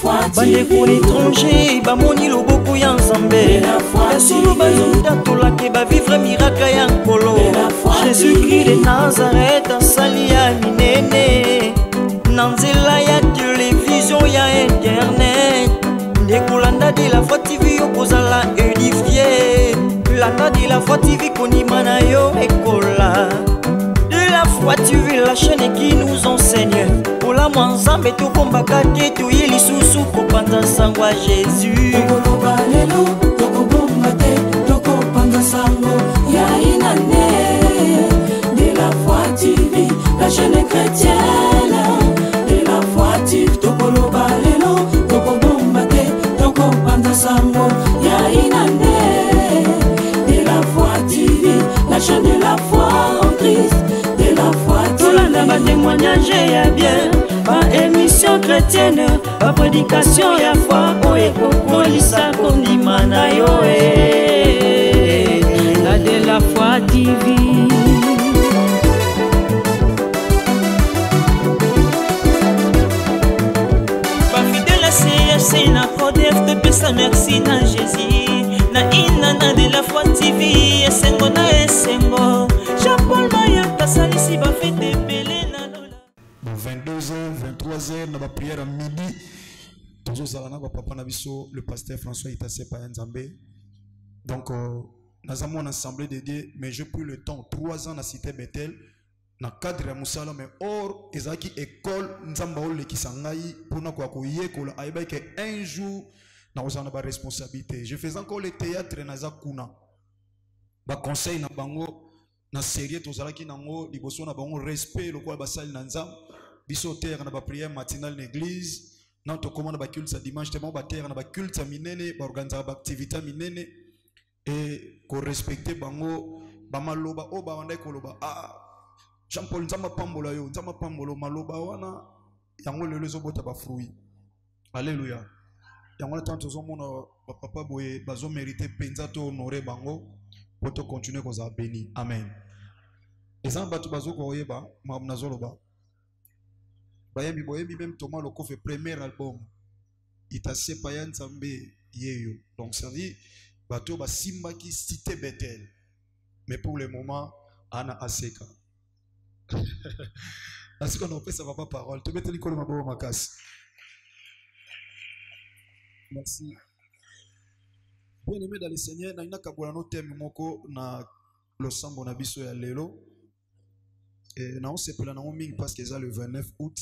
bande pour l'étranger bamoni loboko ya nzambe esolo bazotatola ba vivre miracle ya nkolo Jésus-Christ de Nazareth asali ya minene na nzela ya télévision ya internet ndekolanda de la Foi TV yokozala édifié landa de la Foi TV konima na yo ekola de la Foi TV la chaîne qui nous enseigne pour la mwanzambe tokombaka te toye lisusu kopanza sango ya Jésus tokoloba lelo tokobomba te tokopanza sango ya inane de la Foi TV la chaîne chrétienne de la Foi TV tokoloba lelo tokobomba te tokopanza sango ya inane de la Foi TV la chaîne de la foi en Christ de la Foi TV tolanda ba témoignage ya bien ba émission chrétienne ba prédication ya foi oye kokolisa kondima na yo la de la Foi TV ba fidèle CFC na Codef te pesa merci na Jésus na inana de la Foi TV esengo na esengo Jean-Paul Mayaka salisi ba fête belé na 22h, 23h, dans la prière à midi, papa Nabiso, le pasteur François Itassé Payanzambe. Donc, nous avons une assemblée de Dieu, mais j'ai pris le temps, 3 ans dans la cité Bethel, dans le cadre de Moussala, mais or, ils ont école, nous avons qui s'engaille pour nous que un jour, nous avons une responsabilité. Je faisais encore le théâtre dans la Kuna. Je conseille na bango na série tozalaki nango liboso na bango respect lokola basali na nzambe biso terre na ba prière matinale na église na to commande ba culte sa dimanche tellement ba terre na ba culte minene ba organiser ba activité minene et ko respecter bango ba maloba o ba wanda ko loba Jean-Paul nzamba pambola yo nzamba pambolo maloba wana yango lelo ezobota ba fruit alléluia yango na tant tozomona ba papa boye bazo mériter penza to honorer bango pour te continuer comme ça béni amen et ça batu bazo ko yeba mamna zoloba bayemi boyemi même Thomas le fait premier album Itassé Payanzambe yeyo donc ça dit bato ba simba ki cité Bethel mais pour le moment ana aseka aseka no pesa papa parole te mettre l'école mabo makas merci. Bien aimé dans le Seigneur, na ina kabula no thème moko na le sambo na biso ya lelo. Et na on se pela na on mingi parce que ça le 29 août.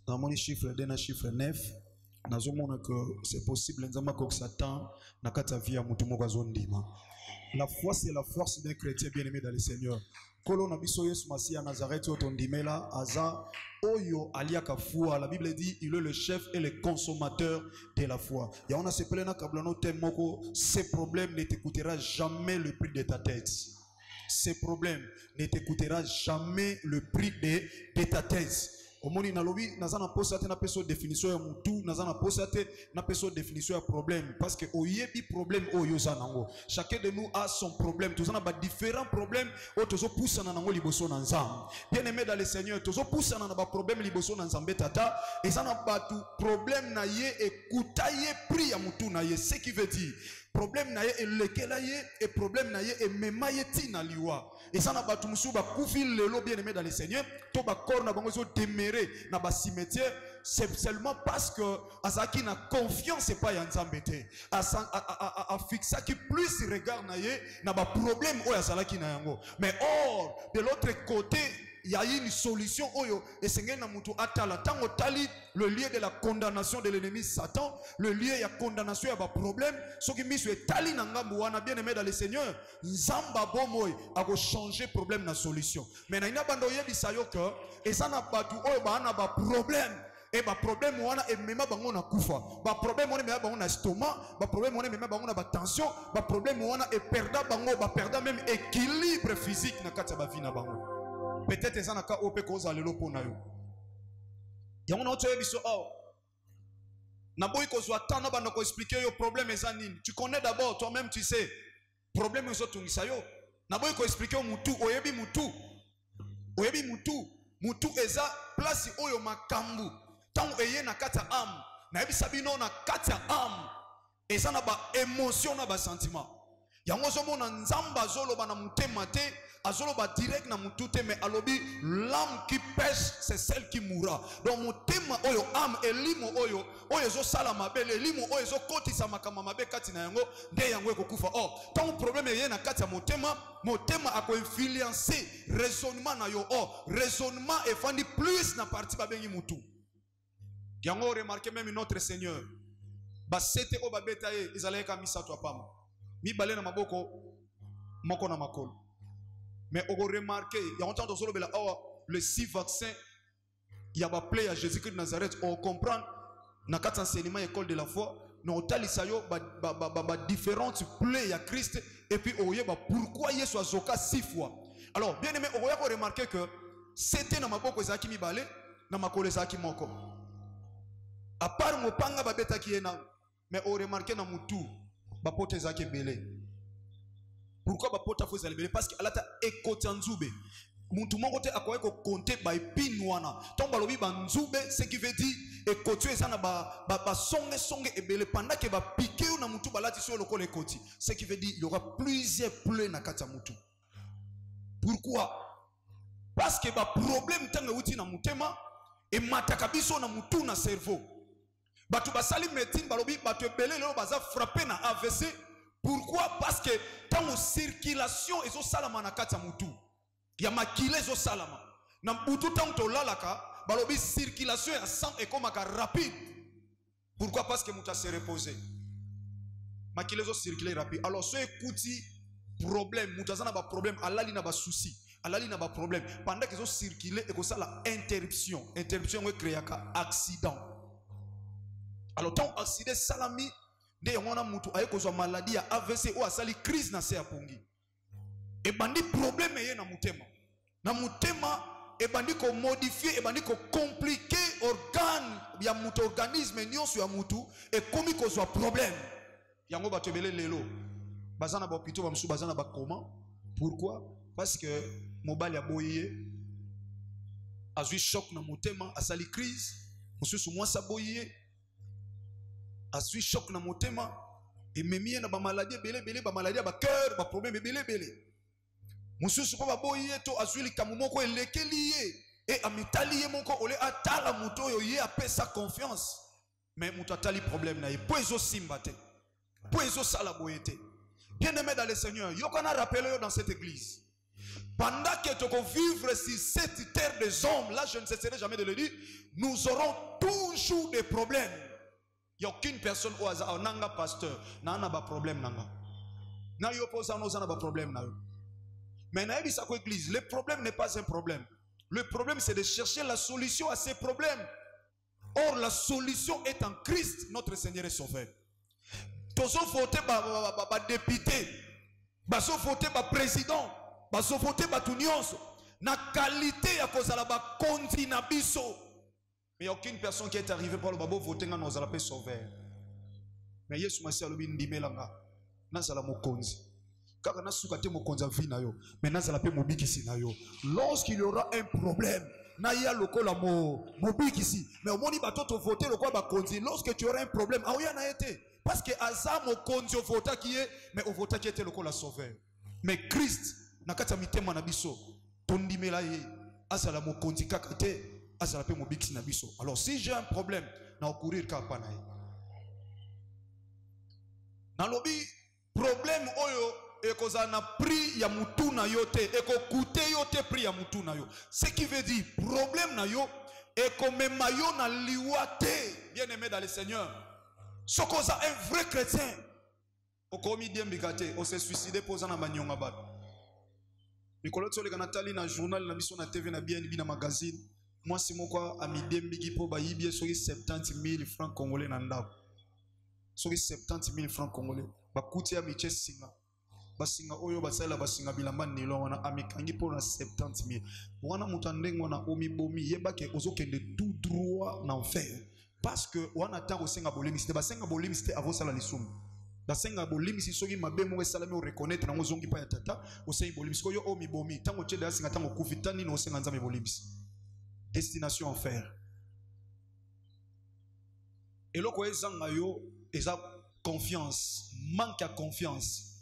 Dans mon chiffre de na chiffre 9, na zo mona que c'est possible nzamba ko Satan na kata via mutu moko azondima. La foi c'est la force d'un chrétien bien aimé dans le Seigneur. Kolo na biso Yesu Masia Nazareth otondimela aza oyo aliaka foi. La Bible dit il est le chef et le consommateur de la foi. Et on a se plaint na kablano temoko ces problèmes ne t'écoutera jamais le prix de ta tête. Ces problèmes ne t'écoutera jamais le prix de ta tête. Omoni na lobi nazana posate na peso définition ya mutu nazana posate na peso définition ya problème parce que oyebi problème oyo zanango chacun de nous a son problème tous on a ba différents problèmes o tozo poussana nango liboso na nzambe bien aimé dans le Seigneur tozo poussana na ba problème liboso na nzambe tata et ça na ba tout problème na ye écoute ye pri ya mutu na ye ce qui veut dire problème na ye elekela ye et problème na ye emema ye tina liwa et ça na batu musu ba kufi lelo bien aimé dans le Seigneur to ba corps na bango zo demeurer na ba cimetière c'est seulement parce que azaki na confiance et pas ya nzambe te a fixa qui plus regard na ye na ba problème o azalaki na yango mais or de l'autre côté il y a une solution oyo et sengé na mutu atala tango tali le lieu de la condamnation de l'ennemi Satan le lieu ya condamnation ya ba problème soki miso etali na ngambu wana bien aimé dans le Seigneur nzamba bomoy a ko changer problème na solution mais na ina bando yebisa yo que et ça na batu oyo ba na ba problème et ba problème wana e mema bango na kufa ba problème wana mema bango na estomac ba problème wana mema bango na ba tension ba problème wana e perda bango ba perda même équilibre physique na kati ba vie na bango peut-être ça na ka ope koza lelo pona yo yango na otoye biso oh na boy ko zwa tana bana ko expliquer yo problème eza nini tu connais d'abord toi-même tu sais problème zo tungisa yo na boy ko expliquer mutu oyebi mutu eza place oyo makambu tango eye na kata am na bisabino na kati ya âme eza na ba émotion na ba sentiment yango zomona nzamba azoloba na mutema te azoloba direct na mutu te mais alobi l'âme qui pêche c'est celle qui mourra donc mutema oyo âme elimo oyo zo sala mabe elimo oyo zo kotisa makama mabe kati na yango nde yango ekokufa tant problème ye na kati ya motema ako influencer raisonnement na yo raisonnement efandi plus na partie babengi mutu yango remarquez même notre Seigneur basete o babeta ye izaleka misato apama mibale na maboko moko na makolo mais on remarqué il y a longtemps dans le 6 vaccins il y a ba play à Jésus-Christ de Nazareth on comprend na quatre enseignements école de la foi no talisayo ba différentes play à Christ et puis oyeba pourquoi Yesu azoka 6 fois alors bien aimé on va remarquer que c'était na maboko ezaki mibale na makolo ezaki moko à part mopanga babeta ki ena mais on remarqué na mutu ba pote ezaki belé. Pourquoi ba pote afo ezali belé? Parce que alata ekoti nzube muntu moko te akoye ko compter ba epinwana ton balobi ba nzube ce qui veut dire ekoti ezana ba songe ebele pendant que ba piqué na mutu balati so lokole ekoti ce qui veut dire il y aura plusieurs plaies na kata mutu. Pourquoi? Parce que ba problème tanga uti na mutema e mataka biso na mutu na cerveau. Batu basali médecine balobi batu ebele lelo baza frappé na AVC. Pourquoi? Parce que tant circulation ezo salama na kati ya mutu ya makile ezo salama na mutu tant to lalaka balobi circulation ya sang ekomaka rapide. Pourquoi? Parce que mutu a se reposer makile ezo circuler rapide. Alors so écouti problème mutu azana ba problème alali na ba souci alali na ba problème pendant que ezo circuler eko sala interruption ngo créaka accident. Alors tant accident salami de yona mutu aye kozwa maladie ya AVC ou asali crise na se ya pongi e bandi problème ye na mutema e bandi ko modifier e bandi ko compliquer organe ya mutu organisme nyonso ya mutu e komi kozwa problème yango bato ebele lelo bazana ba hôpital bamsu bazana ba comment. Pourquoi? Parce que mobile ya boye azui choc na mutema asali crise mususu mwasa boye asui choc na motema et memie na ba maladie belé ba maladie ba cœur ba problème belé mususu ko ba boye to asui likamu moko elekeli ye et amitali ye moko ole atala muto yo ye apesa confiance mais muto atali problème na ye po ezo simba te po ezo sala boyete. Bien aimé dans le Seigneur yo kana rappeler yo dans cette église pendant que tu vivre sur cette terre des hommes là je ne cesserai jamais de le dire nous aurons toujours des problèmes. Il n'y a aucune personne au hasard, nanga pasteur, n'a pas problème nanga. Na yo posa no zana ba problème na yo. Mais na ebisa ko église, le problème n'est pas un problème. Le problème c'est de chercher la solution à ces problèmes. Or la solution est en Christ, notre Seigneur et Sauveur. Tozo voter ba député, baso voter ba président, baso voter ba tunyonso. Na qualité ya kozala ba konti na biso. Mais il n'y a aucune personne qui est arrivée pour le babo voter dans nos appels sauveurs. Mais Yesu masi alobi ndimelanga nazala mokonzi. Kaka nasukate mokonza vina yo. Mais nazala pe mobikisi na yo. Lorsqu'il y aura un problème, na ya lokola mobikisi. Mais au moni batoto voter lokola ba konzi. Lorsque tu auras un problème, aoya na été. Parce que aza mokonzi vota qui est, mais au vota qui était lokola sauveur. Mais Christ nakata mitema na biso. Tondimela ye azala mokonzi kaka te. Alors si j'ai un problème na courir kapana na lobi problème oyo ekoza na prix ya mutu na yo te eko coûter yo te prix ya mutu na yo ce qui veut dire problème na yo eko mema yo na liwa te. Bien aimé dans le Seigneur sokoza un vrai chrétien okomi diembikate o se suicider poza na banyonga bato mikolo tsole kana tali na journal na biso na TV na bien bi na magazine. Moi, c'est mon quoi, à midembi qui peut bailler sur 70 000 francs congolais nanda. Sur 70 000 francs congolais. Ba kuti ya miche singa. Ba singa oyo ba sala ba singa bilamba nilo wana amikangi pour na 70 000. Wana mutandeng wana omi bomi yeba ke ozokende tout droit na enfer. Parce que wana tango senga bolimi c'était ba senga bolimi c'était avant sala lisumu. Ba senga bolimi si soki mabe mo esala me reconnaître na ngozongi pa ya tata o senga bolimi ko yo omi bomi tango chede singa tango kufitani no senga nzambe bolimi. Destination enfer. Et là, quand ils ont confiance, manque de confiance.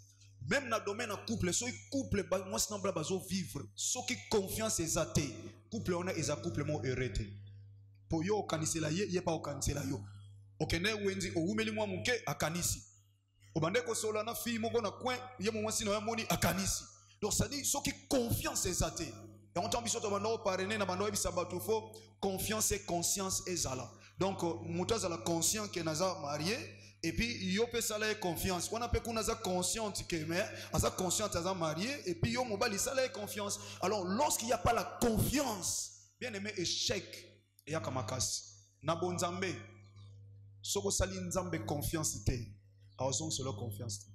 Même dans le domaine de couple, si couple, moi, c'est un vivre. Si confiance est athée, couple, on a un couple heureux. Pour yo, kanisi la ye, pas kanisi la yo. Okene wenzi, oumeli mwa muke, akanisi. Obande ko solo na fille moko na coin, ye mo mwasi na moni akanisi. Donc ça dit, si confiance est athée. Et on t'en bisoto bando parrainer na bando ebisa batufo, confiance et conscience est zala. Donc, moutaz a la conscience que naza marié. Et puis, yo peut salaire confiance. On a peu qu'on a conscience que mais, asa conscience asa marié. Et puis, yo mobile salaire confiance. Alors, lorsqu'il n'y a pas la confiance, bien aimé échec, il y a kamakas. Na bonzambe, soko sali nzambe confiance te. Aozon sur la confiance.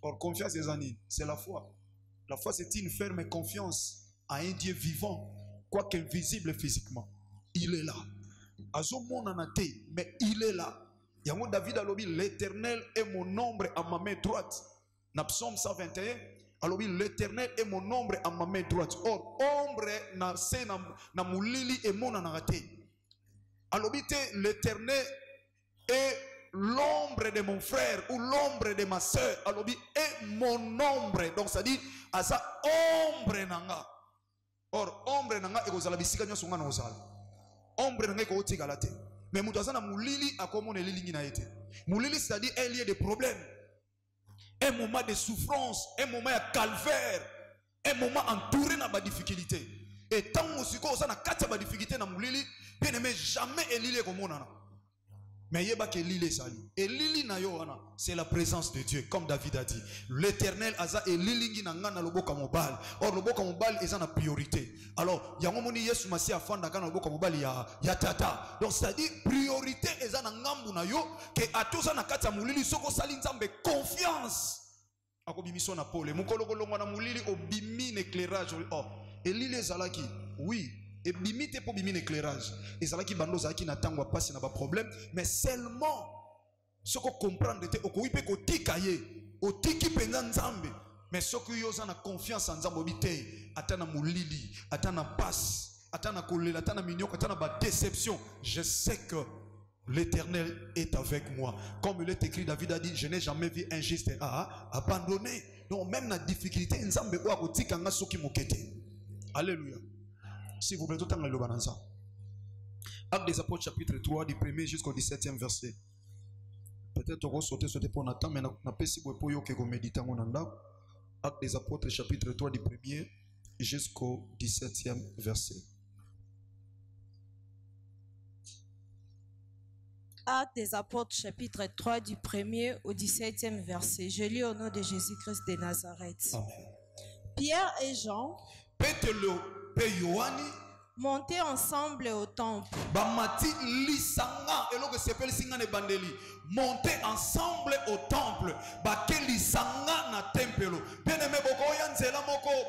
Or, confiance des années, c'est la foi. La foi, c'est une ferme confiance à un Dieu vivant, quoique invisible physiquement. Il est là. Azo mon anate, mais il est là. Yango David a lobi, l'Éternel est mon ombre à ma main droite. Na psaume 121, a lobi, l'Éternel est mon ombre à ma main droite. Or, ombre na se na moulili et mon anate. A lobi te, l'Éternel est l'ombre de mon frère ou l'ombre de ma soeur. A lobi, est mon ombre. Donc ça dit, asa ombre nanga. Or, ombre nanga et kozala bisika nyo songa na ozala. Ombre nanga ko otika la te. Mais moutazana moulili a comme on est ligne na été. Moulili c'est-à-dire un lieu de problème, un moment de souffrance, un moment de calvaire, un moment entouré na ba difficulté. Et tant musiko ça na kati ba difficulté na moulili, bien aimé jamais elile comme on a. Mais yeba ke lile sali. Et lili na yo wana, c'est la présence de Dieu, comme David a dit. L'Éternel aza et lilingi na ngana loboka mobile. Or loboka mobile est en priorité. Alors, yango moni Yesu masi afanda kana loboka mobile ya tata. Donc c'est-à-dire priorité est en ngambu na yo ke atoza na kati ya mulili soko sali nzambe confiance. Ako bimiso na pole. Mukolo kolongwa na mulili obimi éclairage. Oh, et lile zalaki. Oui. Et bimite pour bimine éclairage. Et ça là qui bando ça qui n'attend pas si n'a pas problème. Mais seulement ce qu'on comprend de te au kuipe ko tikaye au tiki penza nzambe. Mais ce que yo na confiance en nzambe bité atana mulili atana passe atana kolela atana minyoko atana ba déception. Je sais que l'Éternel est avec moi. Comme il est écrit, David a dit, je n'ai jamais vu un juste abandonné. Donc même la difficulté nzambe wa ko tikanga soki mokete. Alléluia. S'il vous plaît, tout le temps, le bananza. Actes des Apôtres, chapitre 3, du 1er jusqu'au 17e verset. Peut-être on va sauter ce dépôt, mais on a pas si vous pouvez que vous méditez en anda. Actes des Apôtres, chapitre 3, du 1er jusqu'au 17e verset. Actes des Apôtres, chapitre 3, du 1er au 17e verset. Je lis au nom de Jésus-Christ de Nazareth. Amen. Pierre et Jean montaient ensemble au temple. Monter ensemble au temple. Bien aimé,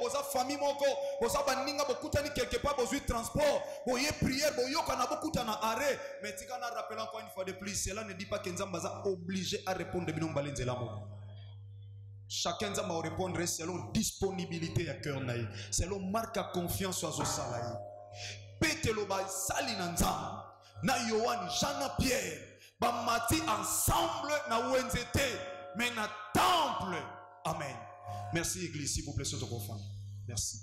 boza famille moko, boza baninga bokutani quelque part, boza transport, boye prière, boyo kana bokutana arrêt. Mais tika na rappelle encore une fois de plus, cela ne dit pas que Nzamba est obligé à répondre de binom balenzela moko. Chacun va répondre selon disponibilité à cœur naï, selon marque à confiance aux salaï. Petelo ba sali nanzam, na Yohan, Jean Pierre, ba mati ensemble na wenzete, mais na temple. Amen. Merci Église, s'il vous plaît, sur ton confort. Merci.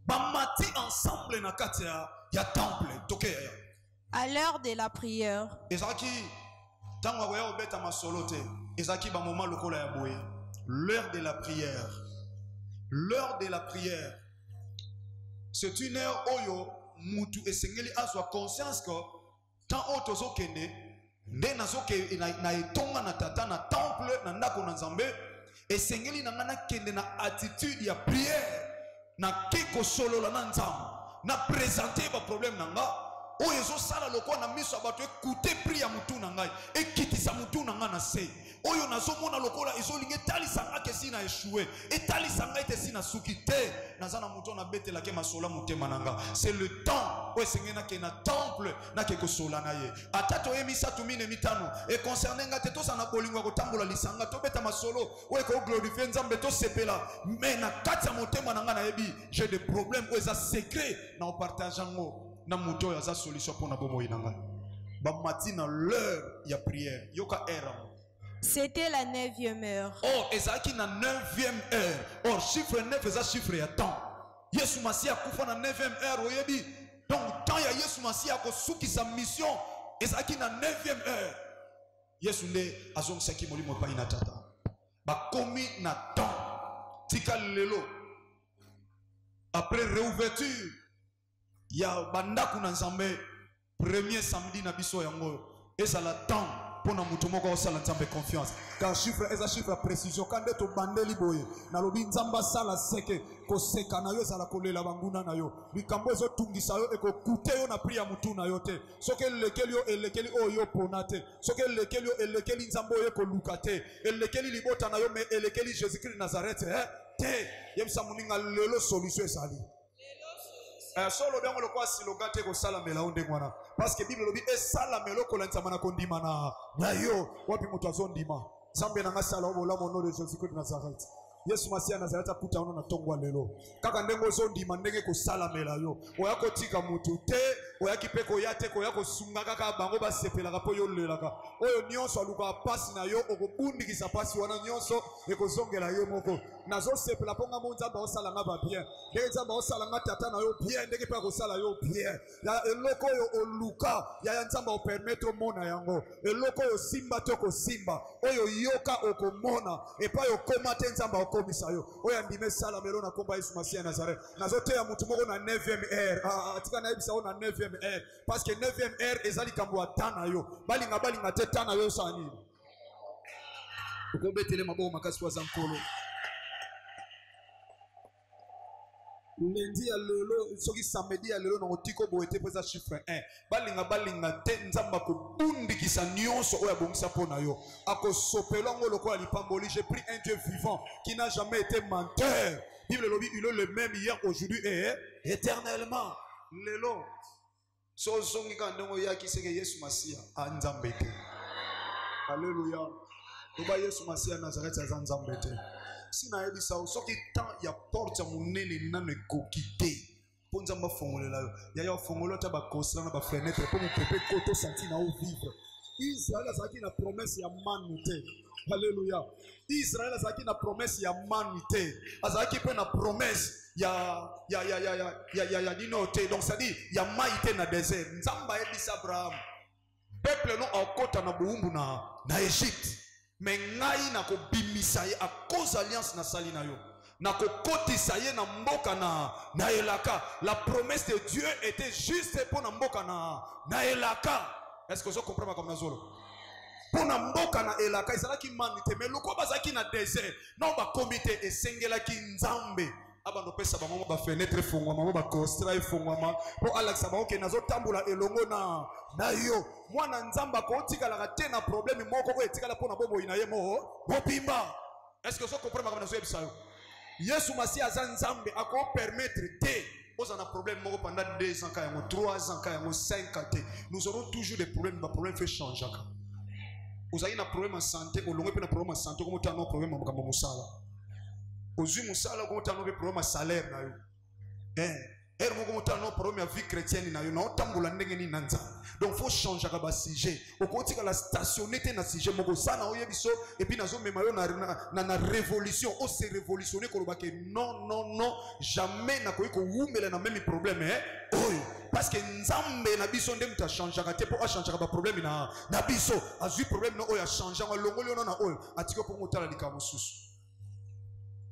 Ba mati ensemble na katia ya temple. Toke ya. À l'heure de la prière. Ezaki tango wa obeta masolote. Ezaki ba moment lokola ya boye. L'heure de la prière. L'heure de la prière. C'est une heure oyo mutu esengeli azwa conscience que tant otozo kende nde nazoke na etonga na tata na temple na ndako na Nzambe esengeli na ngana kende na attitude ya prière na kiko solola na Nzambe na présenter ba problème na nga oyo zo sala loko na miso abato écouter prière mutu na ngai ekitisa mutu na nga na se oyo nazomona lokola ezolinge talisanga ke sina échoué etalisanga ete sina sukite nazana mutu na betela ke masola mutema nanga. C'est le temps où esengena ke na temple na ke kosola na ye atato emisa tumine mitano et concerné nga te to sana bolingwa ko tambola lisanga to beta masolo o ko glorifier Nzambe to sepela mais na kati ya motema nanga na yebi j'ai des problèmes où eza secret na partage ngo na muto ya za solution pour na bomo inanga. matina l'heure ya prière yoka heure. C'était la 9e heure. Or ezaki na 9e heure. Or chiffre 9 eza chiffre ya temps. Yesu Masia kufa na 9e heure oyebi. Donc temps ya Yesu Masia ko suki sa mission ezaki na 9e heure. Yesu nde azongisaki molimo epai na tata. Bakomi na temps. Tika lelo. Après réouverture ya bandaku na Nzambe premier samedi na biso yango ezala temps pona mutu moko osala Nzambe confiance car chiffre eza chiffre ya précision kande to bandeli boye na lobi Nzamba sala seke koseka na yo ezala kolela banguna na yo likambo ezotungisa yo ekokute yo na pri ya mutu na yo te soki elekeli yo elekeli oyo pona te soki elekeli yo elekeli Nzambe oyo ekoluka te elekeli libota na yo me elekeli Jésus-Christ Nazareth te yebisa moninga lelo solution ezali solo bien le quoi si le gars te ko sala mela onde ngwana parce que Bible lobi e sala melo ko lantsa mana ko ndima na yo wapi mutu azondima Nzambe na ngasala obola mono de Jésus-Christ de Nazareth Yesu Masia Nazareth akuta ono na tongwa lelo kaka ndengo zondima ndenge ko sala mela yo oyako tika mutu te oyaki pe ko yate ko yako sunga kaka bango ba sepelaka po yo lelaka oyo nyonso aluka pasi na yo okobundikisa pasi wana nyonso ekozongela yo moko nazo sepela ponga Nzamba osala nga ba bien ndenge Nzamba osala nga tata na yo bien ndenge pa ko sala yo bien ya eloko yo oluka ya Nzamba o permettre mona yango eloko yo simba to ko simba oyo yoka okomona epa yo komate Nzamba okomisa yo oyo ndime sala melo na komba Yesu Masia Nazareth nazo te ya mutu moko na 9e heure atika na ebisa na 9e heure parce que 9e heure ezali kambo atana yo balinga te tana yo sani ukobetele mabo makasi wa zankolo lundi ya lelo soki samedi ya lelo na otiko boete pesa chiffre 1 balinga te Nzamba ko bundikisa nyonso oya bongisa pona yo akosopela ngo lokola lipamboli j'ai pris un Dieu vivant qui n'a jamais été menteur Bible lobi il est le même hier aujourd'hui et éternellement lelo so zongi ka ndongo yaki seke Yesu Masia Nzambe te alléluia toba Yesu Masia Nazareth ya Nzambe te sina ebisa soki temps ya porte ya munene nano ekokite po Nzamba fongolela yo ya fongolela ta ba kosala na ba fenêtre po mu pepe koto santi na o vivre Israël azaki na promesse ya manu te alléluia Israël azaki na promesse ya manu te azaki pe na promesse ya dino te donc ça dit ya maïté na désert Nzamba ebisa Abraham peuple non okota na buumbu na Égypte mais ngai na ko bimisa ye à cause alliance na sali na yo na ko kotisa ye na mboka na elaka la promesse de Dieu était juste pour na mboka na elaka est-ce que vous comprenez comme nazolo pour na mboka na elaka ezalaki manite mais loko bazaki na désert non ba comité esengelaki Nzambe abando pesa bango ba fenêtre fongwama ba kostra fongwama po alakisa bango ke nazo tambula elongo na yo mwana Nzamba ko tikala te na problème moko ko etikala pona bobo ina ye mo bopimba est-ce que vous comprenez comme nazo yebisa yo Yesu Masia za Nzambe ako permettre te oza na problème moko pendant 2 ans ka 3 ans ka 5 ans nous aurons toujours des problèmes ba problème fait changer ka oza ina problème en santé olongo pe na problème en santé ko mutana problème mo kamba musala ozui musala ko mutana pe problème salaire na yo er mo ko mutana problème ya vie chrétienne na yo na otambola ndenge ni nanza donc faut changer ka ba sujet okotika la stationner na sujet moko sana oyebiso et puis nazo mema yo na révolution o se révolutionner ko lobake non jamais na ko wumela na même problème oyo parce que Nzambe na biso ndem ta changer ka te po a changer ka ba problème na biso azui problème no oyo a changer ngolongoli ono na oyo atiko po mutala likamo susu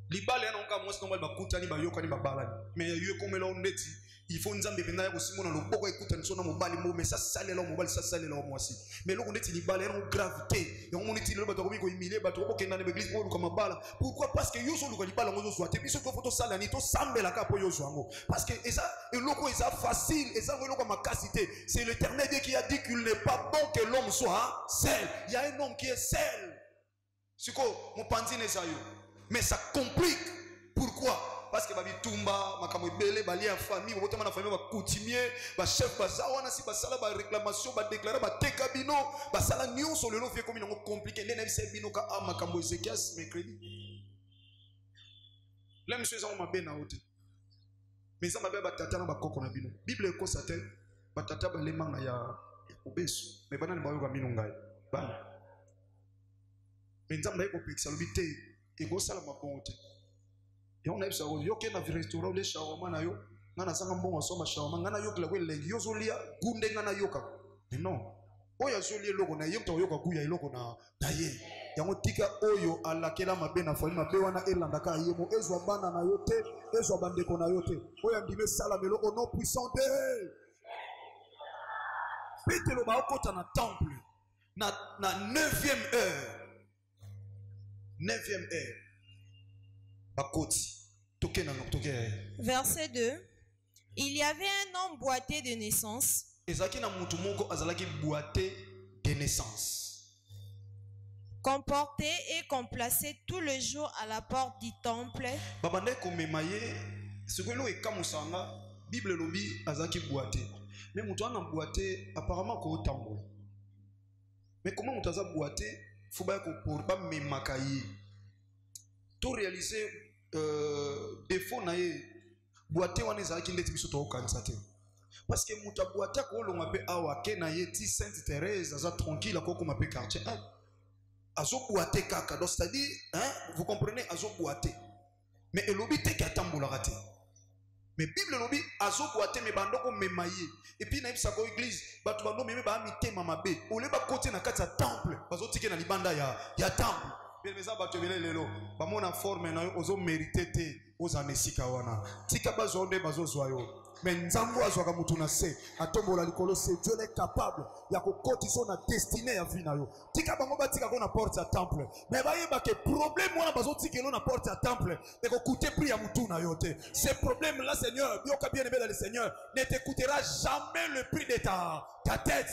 libala yana onka mwasi nomali bakutani bayokani babalani mais yo komela ondeti il faut Nzambe penda ya kosimona loboko ekutani sona mobali mo mais ça salela mobali ça salela mwasi mais loko ndeti libala yana gravité yango moniti lelo bato ko biko humilier bato ko kenda na église ko luka mabala pourquoi parce que yo so luka libala ngozo zwa te biso to photo sala ni to sambela ka po yo zwango parce que eza eloko eza facile eza eloko makasité c'est l'Éternel Dieu qui a dit qu'il n'est pas bon que l'homme soit seul il y a un homme qui est seul siko mopanzi nezayo mais ça complique pourquoi parce que babi tumba makambo ebele bali ya famille botama na famille ba coutumier ba chef bazawana si basala ba réclamation ba déclarer ba tekabino basala nyonso lelo vie comme ngo compliqué ndena bise bino ka makambo Ezekias mercredi là monsieur za ma bena ote mais ça mabe ba tata na ba koko na bino bible ko satel ba tata ba lemanga ya obeso mais bana ba yoka minungai bana mais nzamba eko pekisa lobite eko sala mabonte yo na bisa yo ke na restaurant le shawarma na yo ngana sanga mbongo soma shawarma ngana yo kila kwelengi yo zolia gunde ngana yoka mais non oya zolia loko na yemta yoka kuya iloko na ye yango tika oyo alakela mabe na fali mabe wana elanda ka yemo ezwa bana na yo te ezwa bandeko na yo te oya ndime sala meloko non puissant de Petelo ba okota na temple na 9e heure 9e heure bakoti toke na toke. Verset 2. Il y avait un homme boité de naissance. Ezaki na mutu moko azalaki boité de naissance. Comporté et complacé tout le jour à la porte du temple. Babande komemaye sekolo ekamusanga Bible lobi azaki boité. Mais mutu ana boité apparemment ko tambola. Mais comment mutu aza boité faut ba ko pour ba memakaye. Tout réaliser défaut na ye boité wana ezalaki ndeti biso to kanisa te. Parce que mutu boité ko longa pe awa ke na ye ti Sainte Thérèse aza tranquille ko ko mape quartier. Azo boité kaka. Donc c'est-à-dire vous comprenez azo boité. Mais elobi te ka tambola raté. Mais Bible lobi azo boité me bandoko memaye. Et puis na ibisa ko église batu bando meme ba mitema mabe. Ole ba côté na kati ya temple bazo tike na libanda ya temple. Mais meza batu bele lelo ba mona forme na ozo mériter te oza nesika wana. Tika bazo nde bazo zwayo. Mais nzambo azwaka mutu na se atombola likolo se Dieu est capable ya kokotisa na destinée ya vie na yo. Tika bango batika ko na porte ya temple. Mais bayeba ke problème wana bazo tikelo na porte ya temple et ko coûter prix ya mutu na yo te. Ce problème là Seigneur, bioka bien aimé dans le Seigneur, ne te coûtera jamais le prix de ta tête.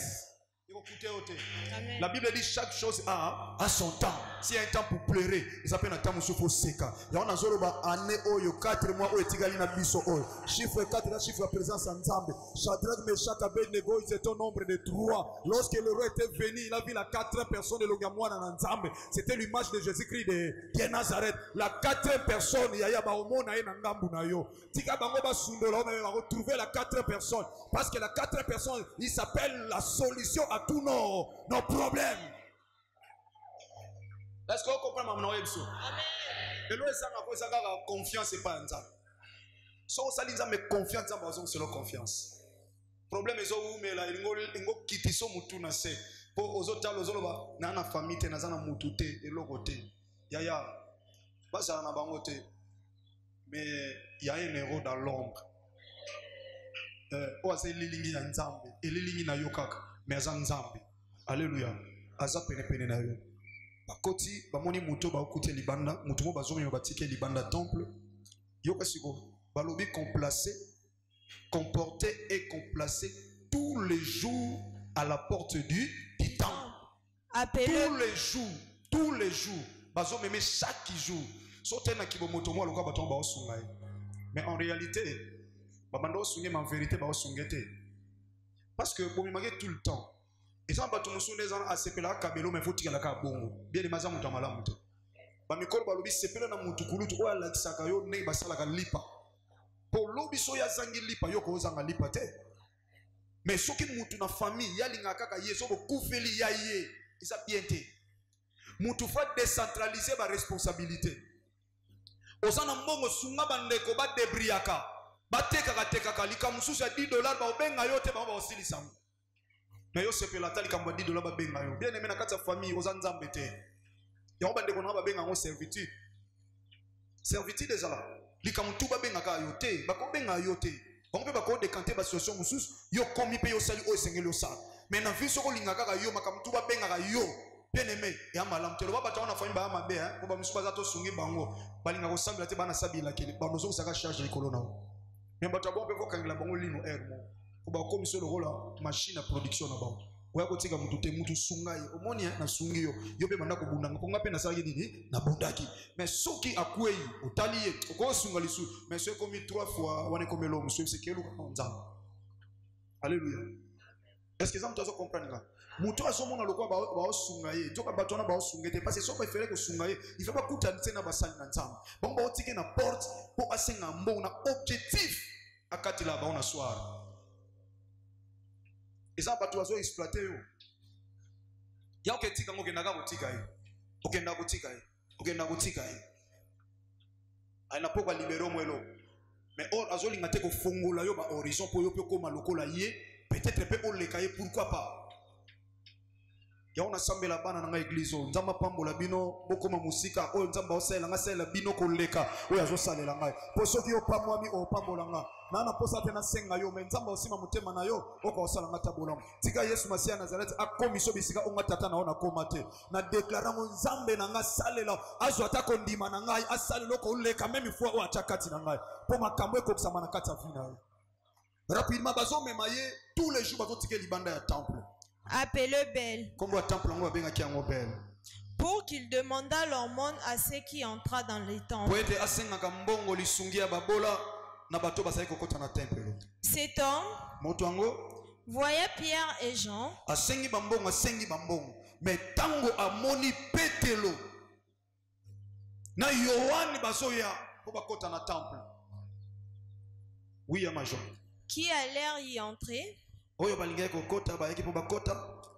Amen. La Bible dit chaque chose a son temps. S'il y a un temps pour pleurer, il s'appelle un temps où il faut seka. Il y a un zoroba année oyo 4 mois oyo tigali na biso oyo. Chiffre 4 là chiffre la présence en Nzambe. Shadrach, Meshach, Abednego ils étaient au nombre de 3. Lorsque le roi était venu, il a vu la 4 personnes de l'Ogamwana na Nzambe. C'était l'image de Jésus-Christ de Nazareth. La 4 personnes yaya ba omona ye na ngambu na yo. Tika bango ba sundola on va retrouver la 4 personnes parce que la 4 personnes, il s'appelle la solution à tous nos problèmes. Est-ce que vous comprenez ma Amen. Et nous, ça a confiance et pas un temps. So ça dit mais confiance en basant sur la confiance. Problème est où mais là il ngo kitiso mutu na se. Pour aux autres aux autres na na famille te na za na mutu te et l'autre yaya basa na bango te. Mais il y a un héros dans l'ombre. Oh c'est lilingi na Nzambe et lilingi na yokaka. Mais aza Nzambe. Alléluia. Aza pene na yo. Bakoti bamoni muto ba okuti libanda, muto mo bazomi batike libanda temple. Yoka siko balobi complacer, comporter et complacer tous les jours à la porte du temple. Appelez tous les jours. Bazomi mais chaque jour. Sote na kibo moto mo loka bato ba osunga. Mais en réalité, babanda osunga mais en vérité ba osunga te. Parce que bon il tout le temps. Et ça bato musune za asepela kabelo mais faut tika la ka bongo. Bien maza mutu malamu te. Ba mikolo ba lobi sepela na mutu kulutu o ala kisaka yo ne basala ka lipa. Po lobi so ya zangi lipa yo ko zanga lipa te. Mais soki mutu na famille ya linga kaka yeso bo kufeli ya ye. Isa bien te. Mutu fa décentraliser ba responsabilité. Osana mbongo sunga bandeko ba debriaka. Bateka kateka kalika mususu ya $10 ba obenga yote ba osilisa. Mais yo sepela tali kamba $10 ba benga yo. Bien aimé na kati ya famille oza Nzambe te. Ya obande ko na ba benga ngo servitude. Servitude ezala. Lika mutu ba benga ka yo te, ba ko benga yo te. On peut pas ko décanter ba situation mususu yo komi pe yo sali o sengeli yo sa. Mais na vie soko linga kaka yo makamutu ba benga ka yo. Bien aimé, ya malam te lo ba batana famille ba mabe hein. Ba mususu ba za to sungi bango. Ba linga ko sambila te bana sabila kele. Ba nozo saka charge likolo na. Mais bato bon pe ko kangela bango lino ermo. Ko ba komi so le rôle machine à production na bango. Oya ko tika mutu te mutu sungai. Omoni na sungi yo. Yo pe banda ko bundanga ko ngape na sala nini na bundaki. Mais soki akwei otaliye ko sunga lisu. Mais so komi 3 fois wane komi lo musu se kelu ka nzamba. Alléluia. Est-ce que ça vous comprenez là? Mutu asomona lokwa ba sungaye. Toka batona ba sungete parce que so préféré ko sungaye. Il faut pas kutanisa na basali na nzamba. Bon ba otike na porte pour asenga mbona objectif akati la ba ona soir. Et ça, tu vas exploiter. Il y a aucun tika, aucun naga, aucun naga, aucun naga, aucun naga, aucun naga. Il n'a pas libéré moi là. Mais or, azoli ngate ko fongola yo ba horizon pour yo ko malokola yé. Peut-être peut on le cahier, pourquoi pas? Ya on a sambe la bana na église o nzamba pambola bino bokoma musika o nzamba osela nga sela bino koleka o yazo salela ngai po soki o pamwami o pambola nga na na posa te na senga yo mais nzamba osima mutema na yo o ko osala nga tabola tika Yesu Masia Nazareth akomiso bisika o nga tata na ona komate na déclarer ngo nzambe na nga salela azo atako ndima na ngai asalelo ko leka même fois o atakati na ngai po makambo e kokisa na kata vina rapidement bazo memaye tous les jours bazo tike libanda ya temple. Appelez Bel, pour qu'il demandât l'aumône à ceux qui entraient dans les temples. Cet homme voyait Pierre et Jean mais tango amoni Petelo na Yohani basoya po bakota na temple. Oui, major. Qui allèrent y entrer.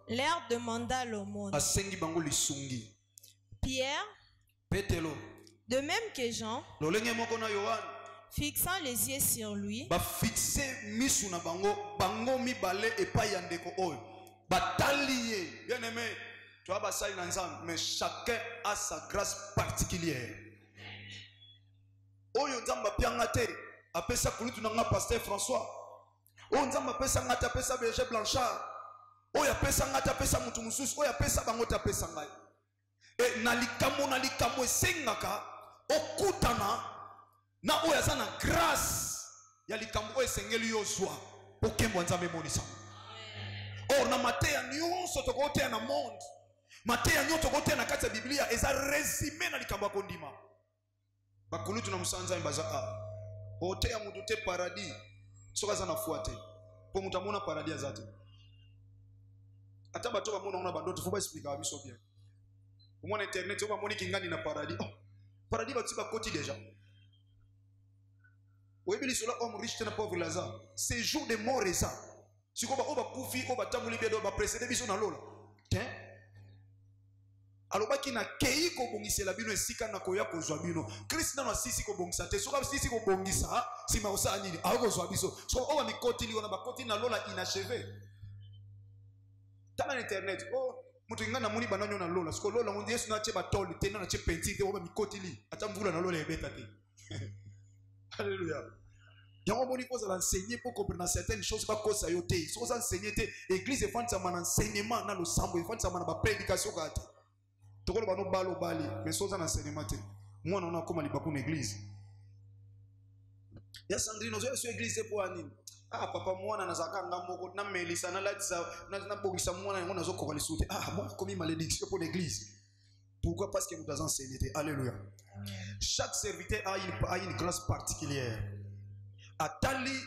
L'air demanda l'aumône. Pierre, de même que Jean, fixant les yeux sur lui, mais chacun a sa grâce particulière. Apesa kulutu nanga pasteur François. O nzamba pesa ngata pesa berger Blanchard. O ya pesa ngata pesa mutu mususu. O ya pesa bangota pesa ngai. E nalikamo esengaka okutana na o ya sana grâce ya likambo esengeli yozwa pokembo nzambe monisa. Or na mateya nyonso tokotea na monde. Mateya nyonso tokotea na kati ya Biblia eza résumé na likambo akondima. Bakulutu na musanza imbaza ote ya mudute paradis soka za nafuate po mutamona paradis azate ata bato bamona ona bandoto faut pas expliquer ba biso bien au moins internet on va moni kingani na paradis paradis batu ba koti déjà oyebi cela homme riche na pauvre Lazare c'est jour de mort et ça siko ba oba kufi oba tamuli bedo ba précéder biso na lola tiens alobaki na kei ko bongisela bino esika na koya kozwa bino Christ na sisi ko bongisa te soka sisi ko bongisa sima osa nini akozwa biso so o mi kotili ona bakoti na lola inachevé tala internet mutu ngana muni bananyo na lola siko lola mundi Yesu na che batoli te na che penti te o mi kotili ata mvula na lola ebeta te alléluia yango moni ko za enseigner pour comprendre certaines choses pas kosa yo te so za enseigner te église e fantsa man enseignement na lo sambo e fantsa man ba prédication ka te tokolo bano balo bali mais soza na enseignement te moi on a comme libaku na église ya Sandrine ozo so église pour anini papa mwana na zakanga moko na melisa na latisa na bogisa mwana ngo nazo koka lisute moi comme malédiction pour l'église. Pourquoi? Parce que nous devons enseigner. Alléluia. Chaque serviteur a une grâce particulière. Atali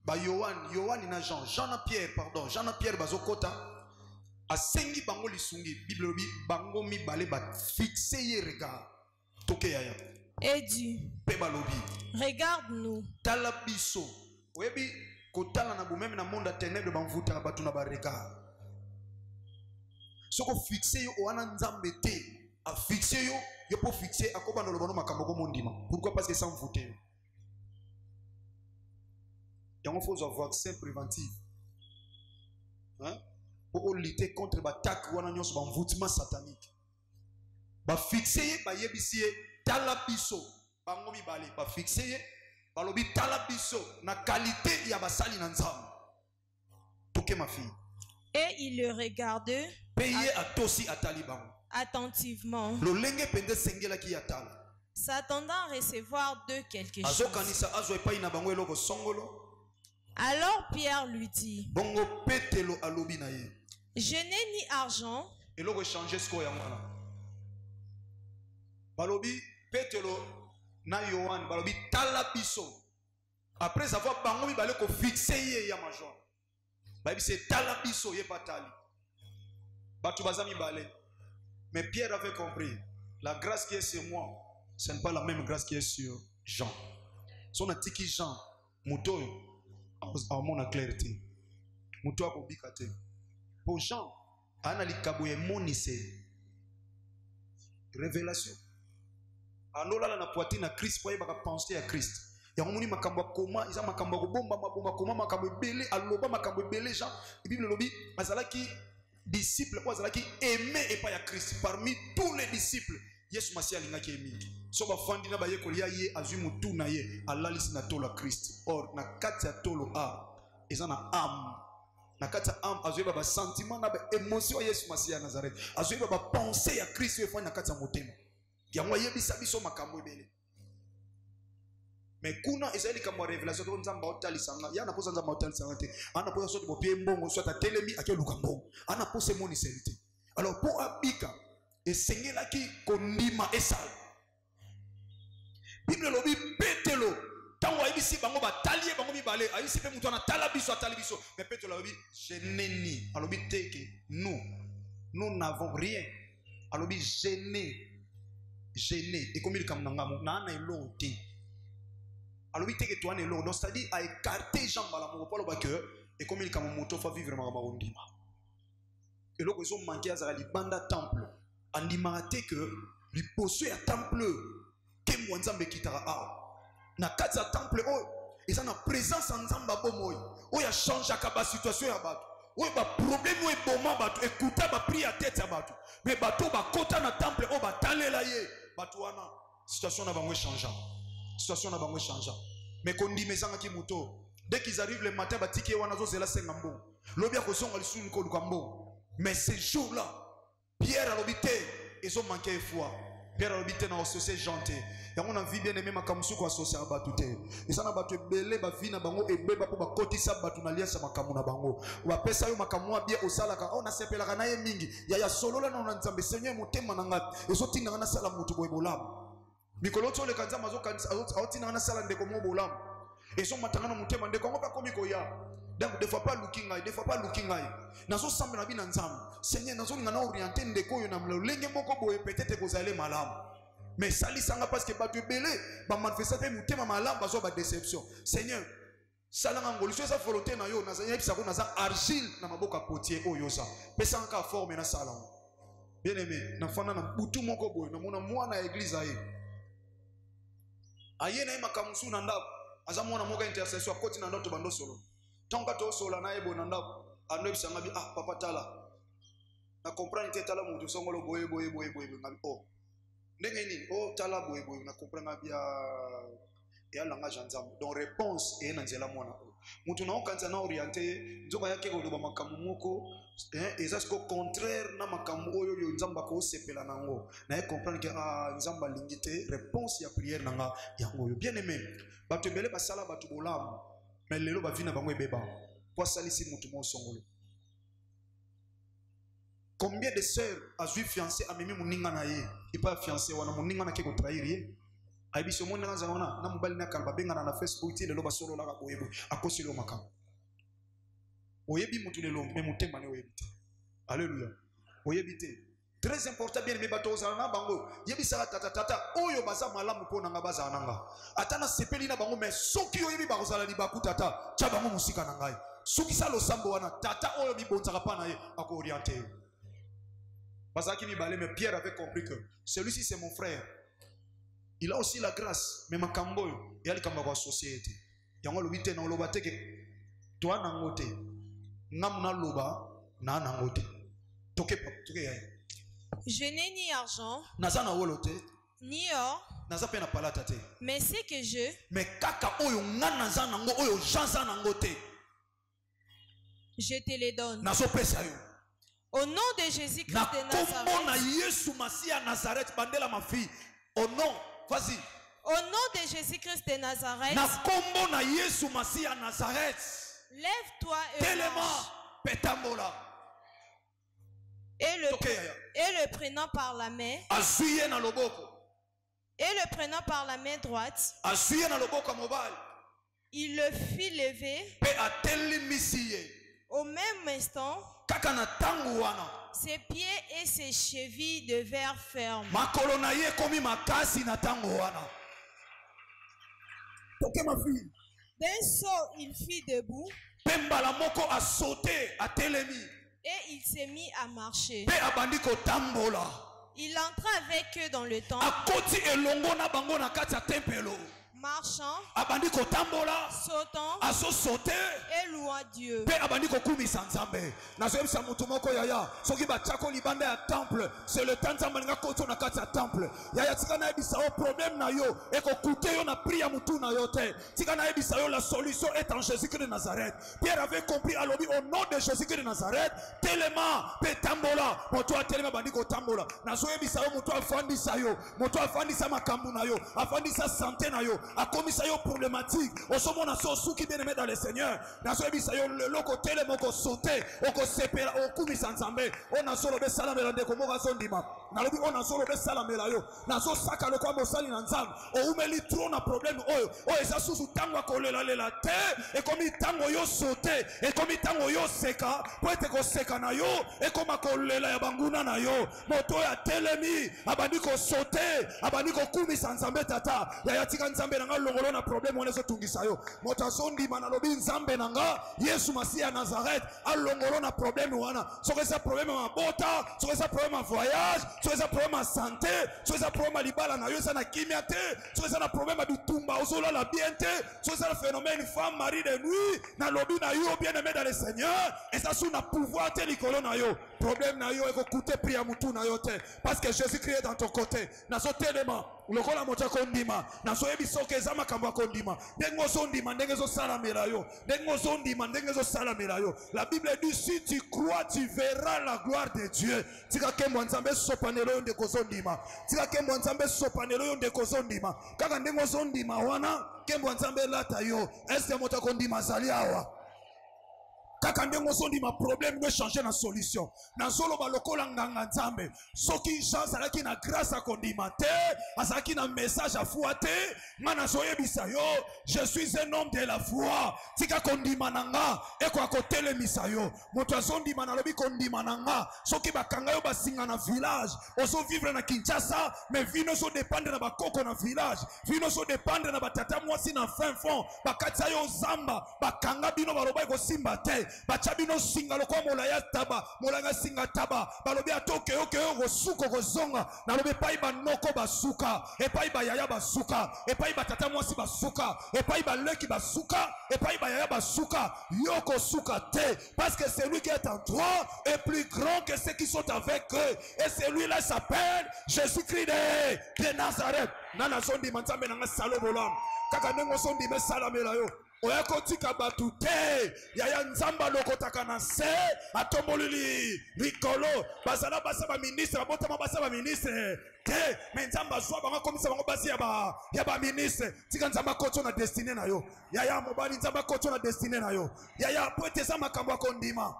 ba Yohan na Jean na Pierre bazokota asengi bango lisungi Bible bi bango mi bale ba fixer ye regard toke yaya et dit regarde-nous talabiso webi kotala na bomeme na monde ténèbre banvuta batu na ba regard soko fixer yo wana nzambe te a fixer yo pour fixer akoba no lobano makambo ko mondima. Pourquoi? Parce que ça mvoute yo il faut avoir vaccin préventif pour lutter contre l'attaque ou l'envoûtement satanique. Ba fixer ba yebisie talabiso bangomi bale ba fixer ba lobi talabiso na qualité ya basali na nzambe. Toke ma fille. Et il le regardait payé à tosi à taliban attentivement. Lo lenge pende sengela ki atala. S'attendant à recevoir de quelque chose. Azo kanisa azo epai na bango eloko songolo. Alors Pierre lui dit, bongo petelo alobi na ye. Je n'ai ni argent. Et l'on changer ce qu'on y a. Balobi petelo na Yohan balobi talabiso. Après avoir bangomi balé ko fixer ye ya major. Babi c'est talabiso ye patali. Batu bazami balé. Mais Pierre avait compris. La grâce qui est sur moi, ce n'est pas la même grâce qui est sur Jean. Son atiki Jean, mutoyo. À mon clarté. Muto akobika te. Pour Jean, ana likabo emonise. Révélation. Anola na poitrine na Christ pour yeba penser à Christ. Ya moni makambo koma, isa makambo bomba mabomba koma makambo belé aloba makambo belé Jean. Et Bible lobi azalaki disciple ou azalaki aimé et pas ya Christ parmi tous les disciples. Yesu Masia lingaki emingi. So ba fandi na ba yekoli ya ye azui mutu na ye alalisi na tolo Christ. Or na kati ya tolo eza na âme. Na kati ya âme azui ba sentiment na ba émotion Yesu Masia Nazareth. Azui ba pensée ya Christ efani na kati ya motema. Yango yebisa biso makambo ebele. Mais kuna ezali kama révélation to nzamba otali sanga. Ya na posa nzamba otali sanga te. Ana posa so bo pie mbongo so ta telemi ake luka mbongo. Ana posa moni selite. Alors pour abika et seigneur là qui kondima esal. Bible lobi petelo. Tango ayibisi bango batalie bango mibale. Ayibisi pe mutu na talabiso atalibiso. Mais petelo lobi geneni. Alobi teke nous n'avons rien. Alobi gêné. Et comme il comme nangamo na na eloti. Alobi teke toi na eloti. Donc c'est-à-dire à écarter jambe à la mo pas le que et comme il comme moto fa vivre ma ondima. Et là ils ont manqué à la banda temple. Andimate que li poso ya temple ke mwanzambe kitara na kati ya temple ils ont présence nzamba bomoy ya change ka situation ya bato ba problème boma bato écouter ba prier à tête ya bato mais bato ba kota na temple ba talela ye bato wana situation na bango change mais kondimezanga ki muto dès qu'ils arrivent le matin ba tiki wana zo zela senga mbo lobia ko songa lisuni ko lukambo mais ces jours là Pierre a l'obité, ils ont manqué de foi. Pierre a l'obité dans l'associé gentil. Et on a vu bien aimé ma kamsuko associé à batute. Ils ont battu belé, ba vina bango et beba pour ba koti sa batu na liasa makamuna bango. Ou ba pesa yo makamua bien au salaka. On a sepela kana ye mingi. Ya solo la na nzambe Seigneur motema nanga. Ezo tinga na sala mutu boy bolam. Mikolo to le kanza mazo kanza tinga na sala ndeko mo bolam. Ezo matanga na motema ndeko ngo ba komiko ya. Donc des fois pas looking eye, nazo samba na bina nzambe Seigneur nazo ngana orienter ndeko yo na mlolenge moko boye peut-être que aller malam mais sali sanga parce que ba belé ba manifester mutema malam bazo ba déception Seigneur salanga ngoliso esa volonté na yo naza yebisa ko naza argile na maboka potier oyo sa pesa nka forme na salon bien aimé na fana na butu moko boye na mona mwana église aye na makamusu na ndako aza mwana moka intercession akoti na ndoto bando solo Tonga to sola na ebo nanda ando bisanga bi papa tala na comprendre que tala mutu songolo boye ngabi ndenge nini tala boye na comprendre bien ya langage nzambe donc réponse et na nzela mwana mutu na okanza na orienter nzoka yake ko loba makamu moko ezasiko contraire na makamu oyo yo nzamba ko sepela nango na comprendre que nzamba lingite réponse ya prière nanga yango bien aimé batu belé basala batu bolam mais lelo ba vina bango ebeba po salisi mutu mo songolo. Combien de sœurs a vu fiancé a mimi muninga na ye et pas fiancé wana muninga na keko trahir ye aibiso mona nganza wana na mobali na kalba benga na Facebook ti lelo ba solo la ka boyebo akosi lo makam oyebi mutu lelo me mutema ne oyebi te alléluia oyebi te très important bien me bato ozana bango yebisa tata oyo baza malamu pona nga baza nanga atana sepeli na bango mais soki oyebi bakozala libaku tata cha bango musika na ngai soki sa lo sambo wana tata oyo bibonzaka pa na ye ako orienter parce que mais Pierre avait compris que celui-ci c'est mon frère il a aussi la grâce mais makambo et ali kamba kwa société yango lo bité na lo bateke toi na ngote ngam na loba na ngote toke ya je n'ai ni argent, ni or, mais c'est que je, je te les donne. Au nom de Jésus-Christ de Nazareth. Au nom, vas-y. Au nom de Jésus-Christ de Nazareth. Lève-toi et marche. Et le prenant par la main, droite, il le fit lever. Au même instant, ses pieds et ses chevilles devinrent fermes. D'un saut, il fit debout. Pembala moko a sauté, a telemi. Et il s'est mis à marcher. Pe abandi ko tambola. Il entra avec eux dans le temple. Akoti elongo na bango na kati ya tempelo. Marchant, abandi ko tambola, sautant, aso sauté, et louant Dieu. Pe abandi ko kumisa nzambe. Na so yebisa mutu moko yaya, soki ba chako libanda ya temple, c'est le temps nzambe nga koto na kati ya temple. Yaya tika na yebisa o problème na yo, e ko kute yo na priya mutu na yo te. Tika na yebisa yo la solution est en Jésus-Christ de Nazareth. Pierre avait compris alobi au nom de Jésus-Christ de Nazareth, telema pe tambola, moto a telema bandi ko tambola. Na so yebisa yo moto afandisa yo, moto afandisa makambu na yo, afandisa santé na yo. A commis ça yo problématique. Au sommet on a sous qui bien aimé dans le Seigneur. Dans ce bis ça yo le côté le moko sauté, on ko sepela, on commis ça ensemble. On a solo be salam elande ko moka sondima. Na lobi on a solo be salam elayo. Na so saka le kwa mosali na nzambe. O umeli trop na problème oyo. O eza susu tango ko lela lela te. E komi tango yo sauté, e komi tango yo seka, po ete ko seka na yo, e koma ko lela ya banguna na yo. Moto ya telemi, abandi ko sauté, abandi ko commis ça ensemble tata. Ya tika nzambe nanga longolo na problème on eso tungisa yo moto sondi manalobi nzambe nanga Yesu Masia Nazareth a longolo na problème wana soki eza problème ma bota soki eza problème ma voyage soki eza problème ma santé soki eza problème libala na yo eza na kimia te soki eza na problème bitumba osola la bien te soki eza le phénomène femme mari de nuit na lobi na yo bien aimé dans le Seigneur et ça sous na pouvoir te likolo na yo problème na yo eko coûter priya mutu na yo te parce que Jésus-Christ est dans ton côté na so telema lokola moto kondima na so yebiso ke za makambo kondima ndengo so ndima ndengo salamela yo ndengo so ndima ndengo salamela yo la Bible dit si tu crois tu verras la gloire de Dieu tika kembo nzambe sopanelo yo ndeko so ndima tika kembo nzambe sopanelo yo ndeko so ndima kaka ndengo so ndima wana kembo nzambe lata yo est-ce que moto kondima zali awa kaka ndengo sondi ma problème ne changer na solution na solo balokola nganga nzambe soki Jean salaki na grâce à kondima te azaki na message à foi te ngana soyebisa yo je suis un homme de la foi tika kondima nanga eko akotele misayo moto azondima na lobi kondima nanga soki bakanga yo basinga na village oso vivre na Kinshasa mais vino so dépendre na bakoko na village vino so dépendre na batata mwasi na fin fond bakatsa yo zamba bakanga bino baloba ko simba te bachabino singa lokwa molaya taba molanga singa taba balobi atoke oke yo suko kozonga na lobi pai ba noko basuka epai ba yaya basuka epai ba tata mwasi basuka epai ba leki basuka epai ba yaya basuka yoko suka te parce que celui qui est en toi est plus grand que ceux qui sont avec eux et celui-là s'appelle Jésus-Christ de Nazareth nana sondi manzambe nanga salo bolam kaka nengo sondi me salamela yo oya kotika batu te yaya nzamba lokotaka na se atombolili likolo bazala basa ba ministre botama basa ba ministre te mais nzamba zwa bango komisa bango basi ya ba ministre tika nzamba koto na destiné na yo yaya mobali nzamba koto na destiné na yo yaya poete za makambo akondima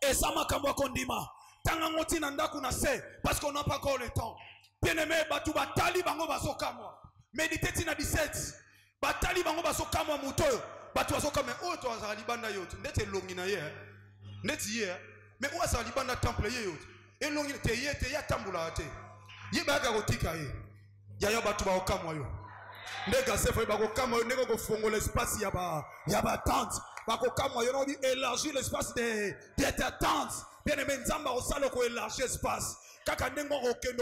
eza makambo akondima tanga ngoti na ndaku na se parce qu'on n'a pas encore le temps bien aimé batu batali bango bazokamwa méditer tina 17 batali bango basokamwa mutoyo batu basokama oyo to azali banda yote ndete longi na ye ndeti ye mais o azali banda temple ye yote elongi te ye te ya tambula te ye baka kotika ye yaya batu bakokamwa yo ndeka sefa bakokamwa yo ndeko kofongola l'espace ya ba tente bakokamwa yo no élargir l'espace de ta tente bien aimé nzamba osalo ko élargir espace kaka ndengo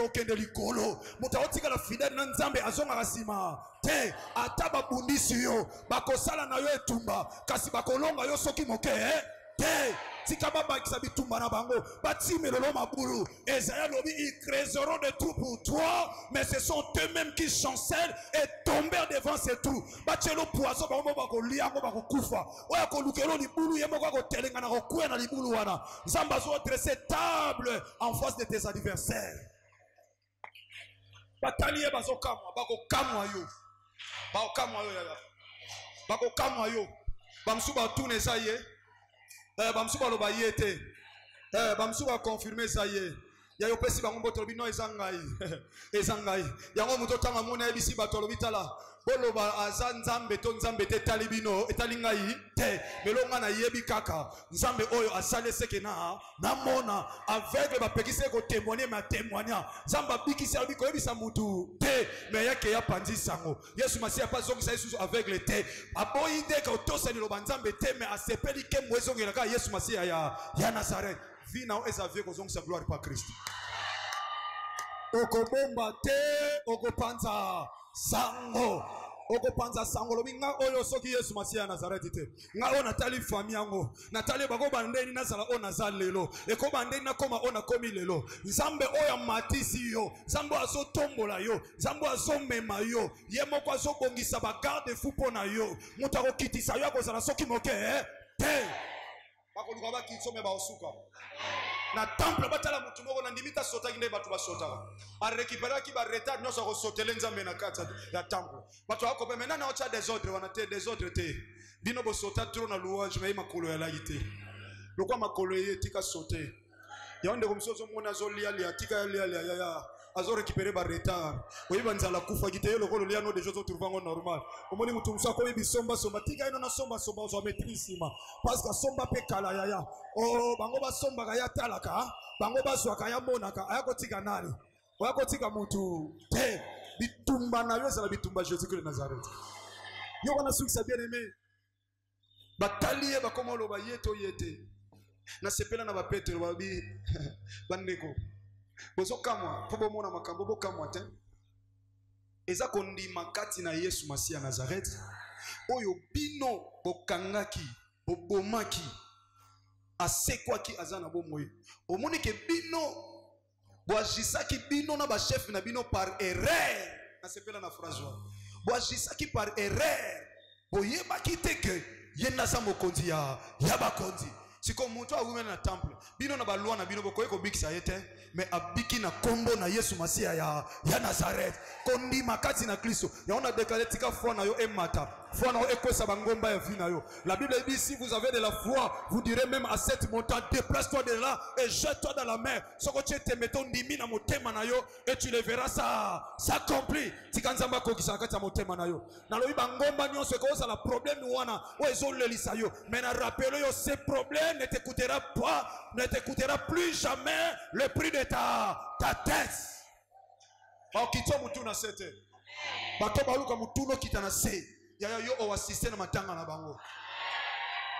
okende likolo moto otika la fidèle na nzambe azonga kasima te ataba bundisi yo bakosala na yo etumba kasi bakolonga yo soki moke te tika baba kisa bitumba na bango batimelelo mabulu Esaïe lobi ils creuseront des trous pour toi mais ce sont eux-mêmes qui chancellent et tombèrent devant ces trous bachelo poisson bango bakolia ngo bakokufa oya kolukelo libulu ye moko kotelenga na kokuya na libulu wana nzamba zo dresser table en face de tes adversaires bataliye bazokamwa bakokamwa yo yaya bakokamwa yo bamsuba tourner ça y est bamsuba loba yete bamsuba confirmer ça y est ya yo pesi bango mboto bino ezangai ezangai yango muto tanga mona ebisi bato lobitala boloba aza nzambe to nzambe te talibino etalingai te melonga na yebi kaka nzambe oyo asale seke na mona aveugle ba pekise ko témoigner ma témoigner nzamba bikisi albiko ebisa mutu te me yake ya panzi sango Yesu Masia pa zongi sa Yesu aveugle te aboyi de ka otosani lo banzambe te me asepeli ke mwezongela ka Yesu Masia ya Nazareth vie na ezavie ko zongi sa gloire pa Christ okobomba te okopanza sango okopanza sango lobi nga oyo soki Yesu Masia ya Nazareth te nga ona tali famille yango natali bako bandeni nazala ona za lelo eko bandeni nakoma ona komi lelo nzambe oyo matisi yo nzambe azo tombola yo nzambe azo mema yo ye moko azo bongisa ba garde fou pona yo mutu akokitisa yo akozala soki moke te bakoluka bakitso me baosuka na temple batala mutu moko na ndimita sota kinde batu basota a récupérer ki ba retard nyonso ko sotele nzambe na kata ya temple batu ako pe maintenant na ocha désordre wana te désordre te bino bo sota trop na louange mais makolo ya laïté lokwa makolo ye tika sote ya onde komsozo mona zolia lia tika lia ya azo récupérer ba retard oyiba nzala kufa gite lokolo lia no des choses trouvango normal omoni mutu musa ko bisomba somba tika ino na somba somba ozo maîtrisima parce que somba pe kala ya oh bango ba somba kaya talaka bango ba zwa kaya monaka ayako tika nani ayako tika mutu te bitumba na yo sala bitumba Jésus Christ de Nazareth yo wana sukisa bien aimé bataliye bakomolo ba yeto yete na sepela na ba Petro babi bandeko bozo kamwa po bomona makambo bokamwa te eza kondima kati na Yesu Masia Nazareth oyo bino bokangaki bobomaki asekwaki azana bomoyi omoni ke bino boajisaki bino na ba chef na bino par erreur na sepela na phrase wa boajisaki par erreur boyebaki te ke yenda sa mokonzi ya bakonzi siko mutu awume na temple bino na balwa na bino bokoyeko bikisa yete mais abiki na kombo na Yesu Masia ya Nazareth kondi makati na Kristo ya on a déclaré tika foi na yo emata foi na yo ekosa bangomba ya vie na yo la Bible dit si vous avez de la foi vous direz même à cette montagne déplace-toi de là et jette-toi dans la mer soko chete meto ndimi na motema na yo et tu le verras ça s'accomplit tika nzamba ko kisa kati ya motema na yo na lobi bangomba nyonso ekosa la problème wana o ezolelisa yo mais na rappelez yo ce problème ne t'écoutera pas, ne t'écoutera plus jamais le prix de ta tête. Okito mutu na sete. Bato baluka mutu no kitana se. Ya yo o assiste na matanga na bango.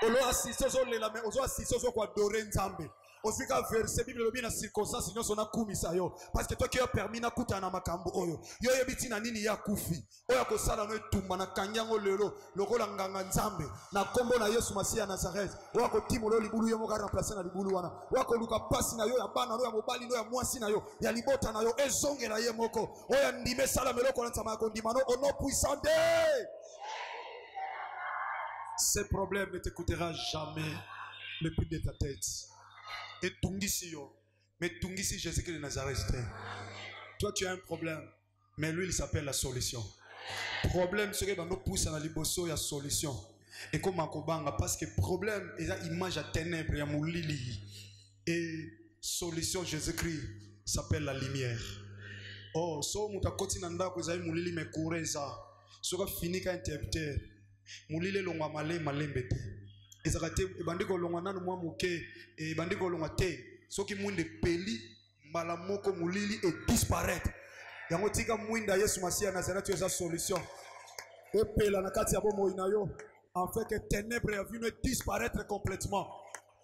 Olo assiste zo lela me ozo assiste zo kwa adorer Nzambe. Osika verset Bible lobi na circonstance nyonso na kumisa yo parce que toi qui a permis na kuta na makambo oyo yo yebiti na nini ya kufi oyo akosala no etumba na kanyango lelo lokola nganga Nzambe na kombo na Yesu Masia ya Nazareth oyo akotimolo libulu yo moka remplacer na libulu wana oyo akoluka pasi na yo ya bana no ya mobali no ya mwasi na yo ya libota na yo ezongela ye moko oyo ndime sala meloko na Nzambe akondima no au nom puissant de ce problème ne t'écoutera jamais le prix de ta tête. Et tungisi yo, mais tungisi Jésus-Christ de Nazareth. Toi tu as un problème, mais lui il s'appelle la solution. Problème c'est que nous pousse dans liboso ya solution. Et comme akobanga parce que problème est une image à ténèbres ya moulili et solution Jésus-Christ s'appelle la lumière. Oh so mutakoti nanda ko zai moulili me kureza. Soka fini ka interpréter. Moulili longwa malembe te. Ezakate bandiko longwa nanu mwa muke e bandiko longwa te soki mwinde peli mbala moko mulili et disparaître yango tika mwinda Yesu Masia Nazareth eza solution e pela na kati ya bomo inayo en fait que ténèbres ya vu ne disparaître complètement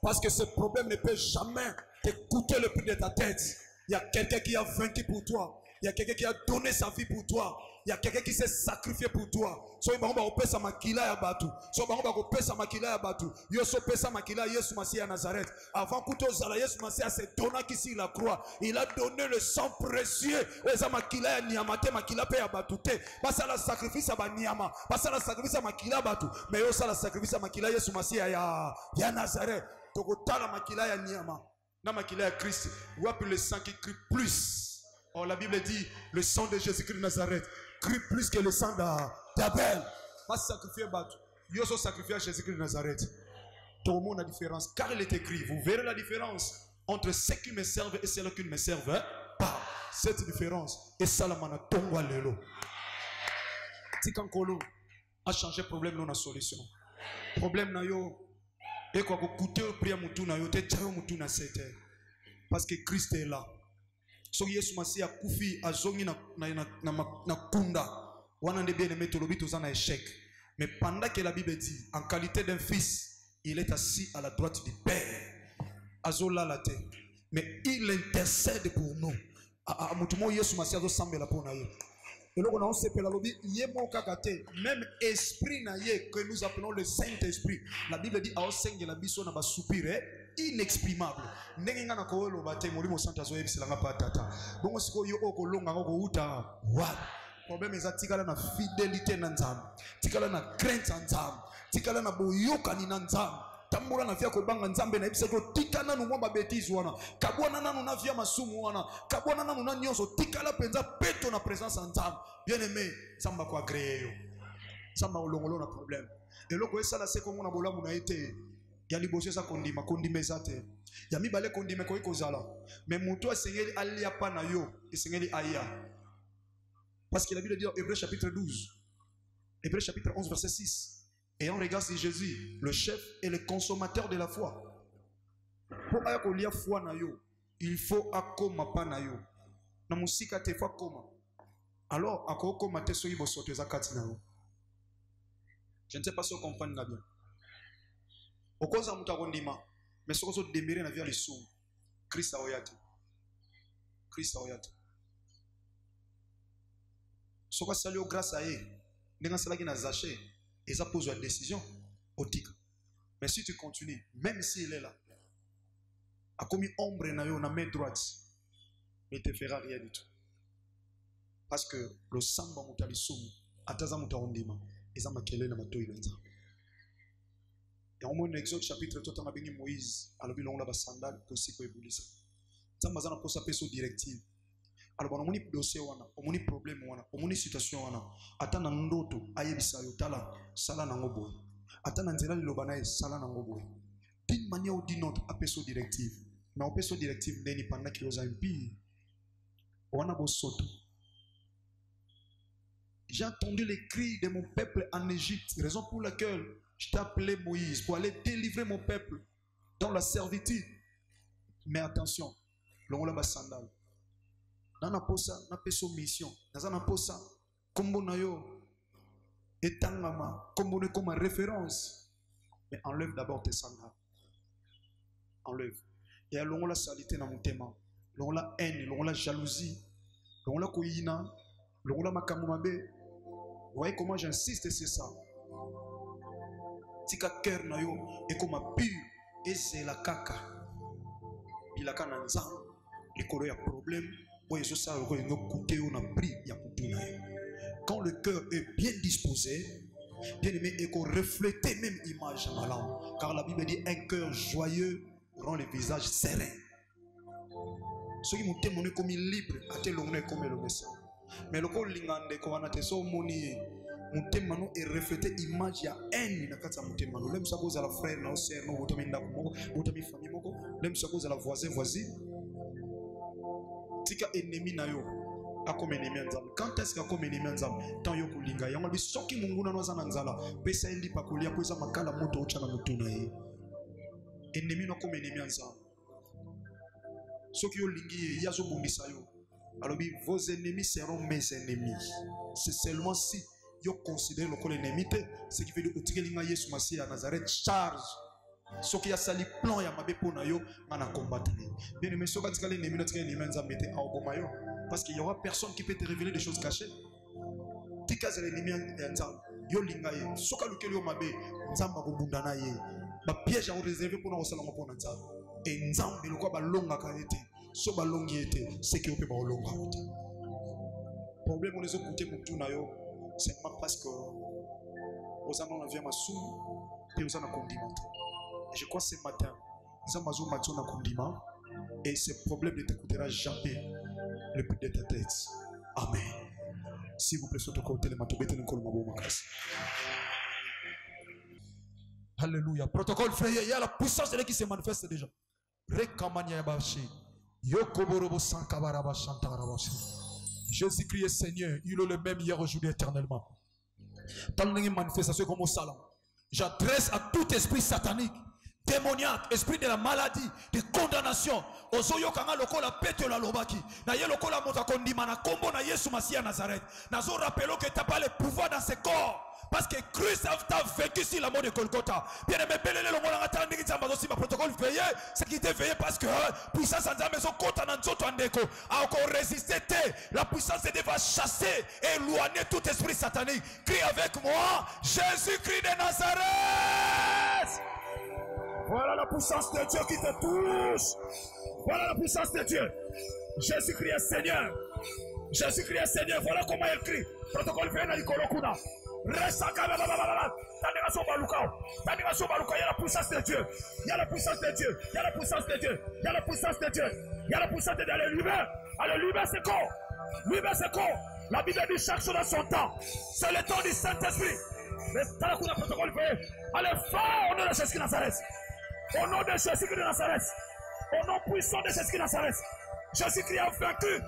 parce que ce problème ne peut jamais te coûter le prix de ta tête. Il y a quelqu'un qui a vaincu pour toi. Il y a quelqu'un qui a donné sa vie pour toi. Il y a quelqu'un qui s'est sacrifié pour toi. So ibango ba opesa makila ya batu. So ibango ba opesa makila ya batu. Yo so pesa makila Yesu Masia Nazareth. Avant que to zala Yesu Masia se donna qui la croix. Il a donné le sang précieux. Eza makila ya niamate makila pe ya batu te. Basa la sacrifice ba niama. Basa la sacrifice makila batu. Mais yo sa la sacrifice makila Yesu Masia ya Nazareth. Tokotala makila ya niama. Na makila ya Christ. Wapi le sang qui crie plus. Oh, la Bible dit le sang de Jésus-Christ de Nazareth crie plus que le sang d'Abel. Pas sacrifier battu. Il a sacrifié à Jésus-Christ de Nazareth. Tout le monde a la différence. Car il est écrit. Vous verrez la différence entre ceux qui me servent et ceux qui ne me servent pas. Cette différence est salamana tongwa lelo. Tikankolo a changé problème non a solution. Problème na yo et quoi coûter prier mutu na yo te chayo mutu na sete. Parce que Christ est là. So Yesu Masiya kufi azongi na kunda. Wana de bien aimé tolobi tozana échec. Mais pendant que la Bible dit en qualité d'un fils, il est assis à la droite du Père. Azola la terre. Mais il intercède pour nous. Mutumo Yesu Masiya zo sambela pona yo. Et là, on sait que même esprit que nous appelons le Saint-Esprit, la Bible dit soupir inexprimable. Problème est tikala na fidélité na nzambe, tikala na crainte na nzambe, tikala na boyokani na nzambe. Tambula na via ko banga nzambe na ibisa ko tikana nu mwa bêtise wana. Kabwana nanu na via masumu wana. Kabwana nanu na nyonso tikala penza peto na présence en nzambe. Bien-aimé, samba ko agréé yo. Samba olongolo na problème. Et loko esala se ko mona bolamu na été. Ya liboso sa kondima ezate. Ya mibale kondima ko ikozala. Mais muto asengeli alia pa na yo, esengeli aya. Parce que la Bible dit dans Hébreux chapitre 12, Hébreux chapitre 11 verset 6. Et on regarde si Jésus, le chef et le consommateur de la foi. Pour akolia foi na yo, il faut akoma pa na yo. Na musika te fa koma. Alors akoko mate so ibo soto zakati na yo. Je ne sais pas si vous comprenez bien. Okoza mutakondima, mais soko so demire na via le sou. Christ aoyate. Christ aoyate. Soko salio grâce à eux. Nenga salaki na zaché. Et ça pose la décision au tigre. Mais si tu continues, même s'il est là, a commis ombre na yo na main droite, il ne te fera rien du tout. Parce que le samba mutali soum, ataza mutaondima, et ça m'a kelé na matoi lenza. Et on montre Exode chapitre 3, on a béni Moïse, alors il a la sandale pour si quoi ébulisa. Ça m'a zana pour sa peso directive. Alors on a un dossier wana, on a un problème wana, on a une situation wana. Atana ndoto ayebisa yo tala sala na ngoboy. Atana nzela lobana sala na ngoboy. D'une manière ou d'une autre apeso directive. Mais apeso directive ndeni pendant que vous impi. Wana bosoto. J'ai entendu les cris de mon peuple en Égypte, raison pour laquelle je t'ai appelé Moïse pour aller délivrer mon peuple dans la servitude. Mais attention, l'on ba sandal. Nana posa na peso mission. Nazana posa kombo na yo etangama kombo ne comme référence. Mais enlève d'abord tes sandales. Enlève. Et allons la salité na mutema. L'on la haine, l'on la jalousie, l'on la koyina, l'on la makamumabe. Vous voyez comment j'insiste sur ça. Tika cœur na yo et comme pur et c'est la kaka. Il a kana nzam. Les kolo ya problème. Quand le cœur est bien disposé, bien aimé, et qu'on reflète même image à l'âme. Car la Bible dit un cœur joyeux rend le visage serein. Ceux qui m'ont témoigné comme libre, à tel comme le message. Mais le corps lingande, quand on a tes so moni, mon témoignage est reflété image ya haine na kata mon témoignage. L'aime ça cause à la frère, na sœur, na otami ndako, otami famille moko. L'aime ça cause à la voisine. Tika ennemi na yo akoma ennemi nzambe. Quand est-ce qu'akoma ennemi nzambe? Tant yo kulinga yango bi soki munguna no zana nzala pesa endi pakolia po eza makala moto ochana mutu na ye. Ennemi no koma ennemi nzambe. Soki yo lingi yazo bundisa yo. Alors vos ennemis seront mes ennemis. C'est seulement si yo considère le col ennemi, ce qui veut dire que tu Yesu Masiya à Nazareth charge. Ce qui a sali plan ya mabe pona yo ngana combattre. Bien aimé, soka tikale ennemi na tikale ennemi nzambe te aogoma yo parce qu'il y aura personne qui peut te révéler des choses cachées. Tika za ennemi nzambe yo linga ye soka lukeli yo mabe nzamba ko bundana ye. Ba piège a réservé pour na osala mapona nzambe. Et nzambe lokwa ba longa ka ete. So ba longi ete c'est que ope ba longa. Problème on les écouter mutu na yo c'est pas parce que aux anon vient masou et aux anon condimate. Je crois ce matin, nous avons matin na condiment et ce problème ne t'écoutera jamais le plus de ta tête. Amen. S'il vous plaît, soyez au côté de ma tombée, tenez compte de ma bonne grâce. Alléluia. Protocole frère, il y a la puissance de Dieu qui se manifeste déjà. Jésus-Christ est Seigneur, il est le même hier, aujourd'hui, éternellement. Dans une manifestation comme au salon, j'adresse à tout esprit satanique, démoniaque, esprit de la maladie, de condamnation. Ozoyo kanga lokola pete la lobaki. Na ye lokola mota kondima na kombo na Yesu Masia Nazareth. Nazo rappelons que tu n'as pas le pouvoir dans ce corps. Parce que Christ t'a vécu sur la mort de Golgotha. Bien aimé, belele le monde en attendant que ma protocole veillé, c'est qui était veillé parce que puissance en maison kota na nzoto andeko a encore résisté. La puissance de Dieu va chasser et éloigner tout esprit satanique. Crie avec moi, Jésus-Christ de Nazareth. Voilà la puissance de Dieu qui te touche. Voilà la puissance de Dieu. Jésus-Christ est Seigneur. Jésus-Christ est Seigneur. Voilà comment il crie. Protocole veillé na likolo kuna. Resta il y a la puissance de Dieu. Il y a la puissance de Dieu. Il y a la puissance de Dieu. Il y a la puissance de Dieu. Il y a la puissance de Dieu. Allez, libère. Allez, libère ce corps. Libère ce corps. La Bible dit chaque chose à son temps. C'est le temps du Saint-Esprit. Allez, fort au nom de Jésus de Nazareth. Au nom de Jésus de Nazareth. Au nom puissant de Jésus de Nazareth. Jésus-Christ a vaincu.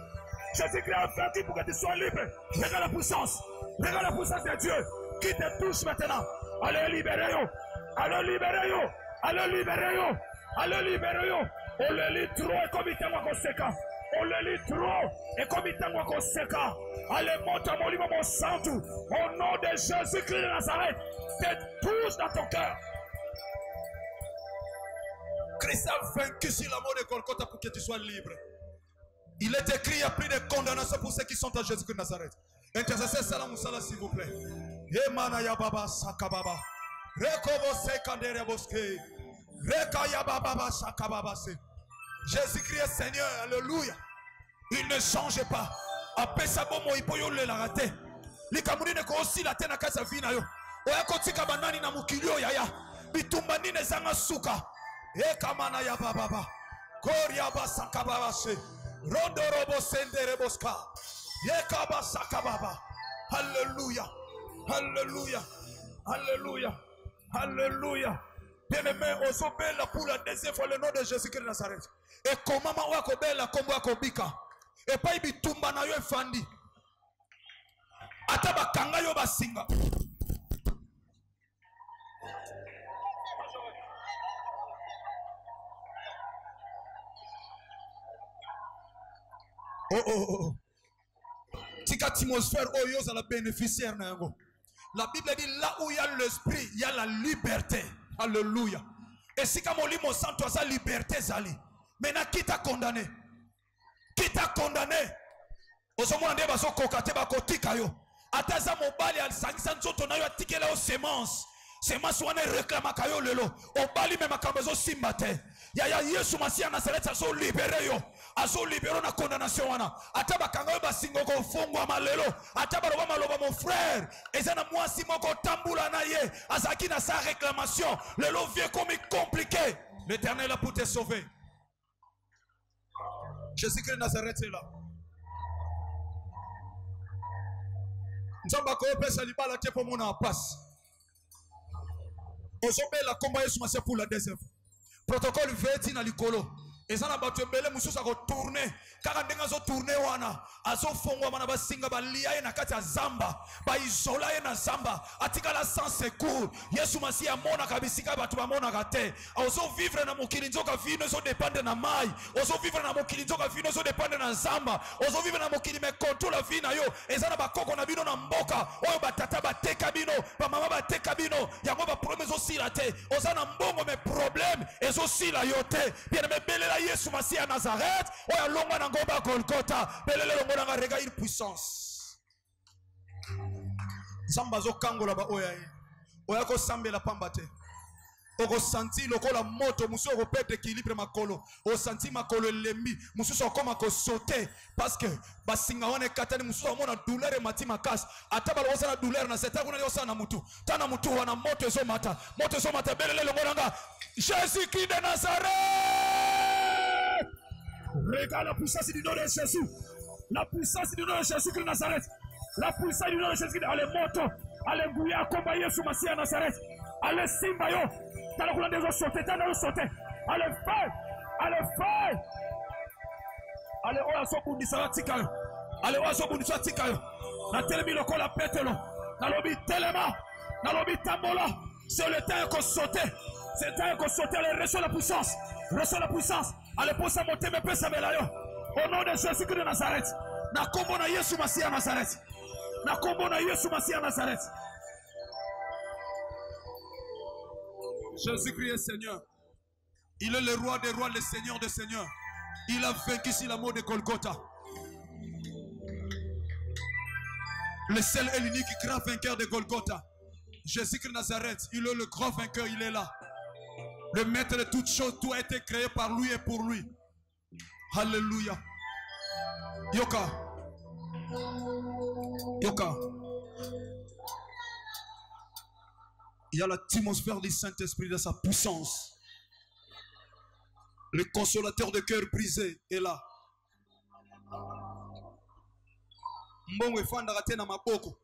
Jésus-Christ a vaincu pour que tu sois libre. Regarde la puissance. Regarde la puissance de Dieu qui te touche maintenant. Allez libérer yo. Allez libérer yo. Allez libérer yo. Allez libérer yo. On le lit trop et comme il t'envoie qu'on seka. On le lit trop et comme il t'envoie qu'on seka. Allez monte à mon livre mon sang tout. Au nom de Jésus-Christ de Nazareth. Te touche dans ton cœur. Christ a vaincu sur la mort de Golgotha pour que tu sois libre. Il est écrit, il n'y a plus de condamnation pour ceux qui sont à Jésus-Christ de Nazareth. Intercesseur Salam Moussala, s'il vous plaît. Emana Yababa Sakababa. Rekobo Sekandere Boske. Reka Yababa Sakababa. Jésus-Christ est Seigneur, alléluia. Il ne change pas. Après ça, bon, il peut y la rater. Les Camerounais ne aussi la tena kasa vina yo. Oya kotika banani na mukilio yaya. Bitumbani ne zanga suka. Ekamana Yababa. Koryaba Sakababa. Rondorobo Sendere Boska. Yekaba Sakababa. Alléluia. Alléluia. Alléluia. Alléluia. Bien-aimé, on la pour la deuxième fois le nom de Jésus-Christ de Nazareth. Et comment on va la combo akobika. Et pas ibi tumba na yo efandi. Ataba kanga yo basinga. Oh. Tika atmosphère oyo la bénéficiaire na yango. La Bible dit là où il y a l'esprit, il y a la liberté. Alléluia. Et si comme on lit mon sang, toi sa liberté zali. Maintenant qui t'a condamné? Qui t'a condamné? Osomona nde baso kokate bakotika yo. Ataza mobali al sangisa nzoto na yo atikela o semence. Semence wana réclama kayo lelo. Obali me makambezo simbate. Ya Yesu Masia Nazareth aso libéré yo. Aso libéré na condamnation wana. Ataba kango basingo ko fungwa malelo. Ataba roba maloba mon frère. Ezana mwasi moko tambula na ye. Azaki na sa réclamation. Lelo vient comme compliqué. L'Éternel a pour te sauver. Jésus-Christ de Nazareth est là. Nzamba ko pesa libala te pour mon en place. Ozombe la combat Yesu Masia pour la deuxième fois. Protocole veti na likolo. Ezana batu mbele mususa ko tourner. Kaka ndenga zo tourner wana. Azo fongwa mana basinga balia na kati ya zamba. Ba isola ye na zamba. Atikala sans secours. Yesu Masia mona kabisika batu ba mona kate. Ozo vivre na mokili nzoka vino zo dépendre na mai. Ozo vivre na mokili nzoka vino zo dépendre na zamba. Ozo vivre na mokili me contrôle vina yo. Ezana bakoko na bino na mboka. Oyo batata bateka bino, ba mama bateka bino. Yango ba problème zo silate. Ozana mbongo me problème ezo sila yote. Bien me belela Yesu Masia Nazareth. Oya longa na ngomba Golgotha. Belele longa na rega une puissance. Zamba zo kangola ba oya yi. Oya ko sambela pambate. Oko santi lokola moto musu oko pete équilibre makolo. O santi makolo lembi musu okoma ko sauter parce que basinga wana katani musu omona douleur mati makas. Ataba lokosa na douleur na seta kuna yosa na mutu. Tana mutu wana moto zo mata. Moto zo mata belele longa nga. Jésus-Christ de Nazareth. Regarde la puissance du nom de Jésus. La puissance du nom de Jésus de Nazareth. La puissance du nom de Jésus. Allez moto. Allez bouya combat Yesu Masia Nazareth. Allez simba yo. T'as la couleur des autres sauter. T'as la sauter. Allez faire. Allez, feu! Allez, on a son bout de ça, tika. Allez, on a son bout de ça, tika. Na telemi lokola petelo. Na lobi telema. Na lobi tambola. C'est le temps qu'on saute. C'est le temps qu'on saute. Allez, reçois la puissance. Reçois la puissance. Allez, pour ça monter, mais peut ça là. Au nom de Jésus de Nazareth. Na kombo na Yesu Masia Nazareth. Na kombo na Yesu Masia Nazareth. Jésus-Christ est Seigneur. Il est le roi des rois, le Seigneur des seigneurs. Il a vaincu sur la mort de Golgotha. Le seul et l'unique grand vainqueur de Golgotha. Jésus-Christ de Nazareth, il est le grand vainqueur, il est là. Le maître de toutes choses, tout a été créé par lui et pour lui. Alléluia. Yoka. Yoka. Il y a l'atmosphère du Saint-Esprit de sa puissance. Le consolateur de cœur brisé est là. Mbongo efanda kate na maboko.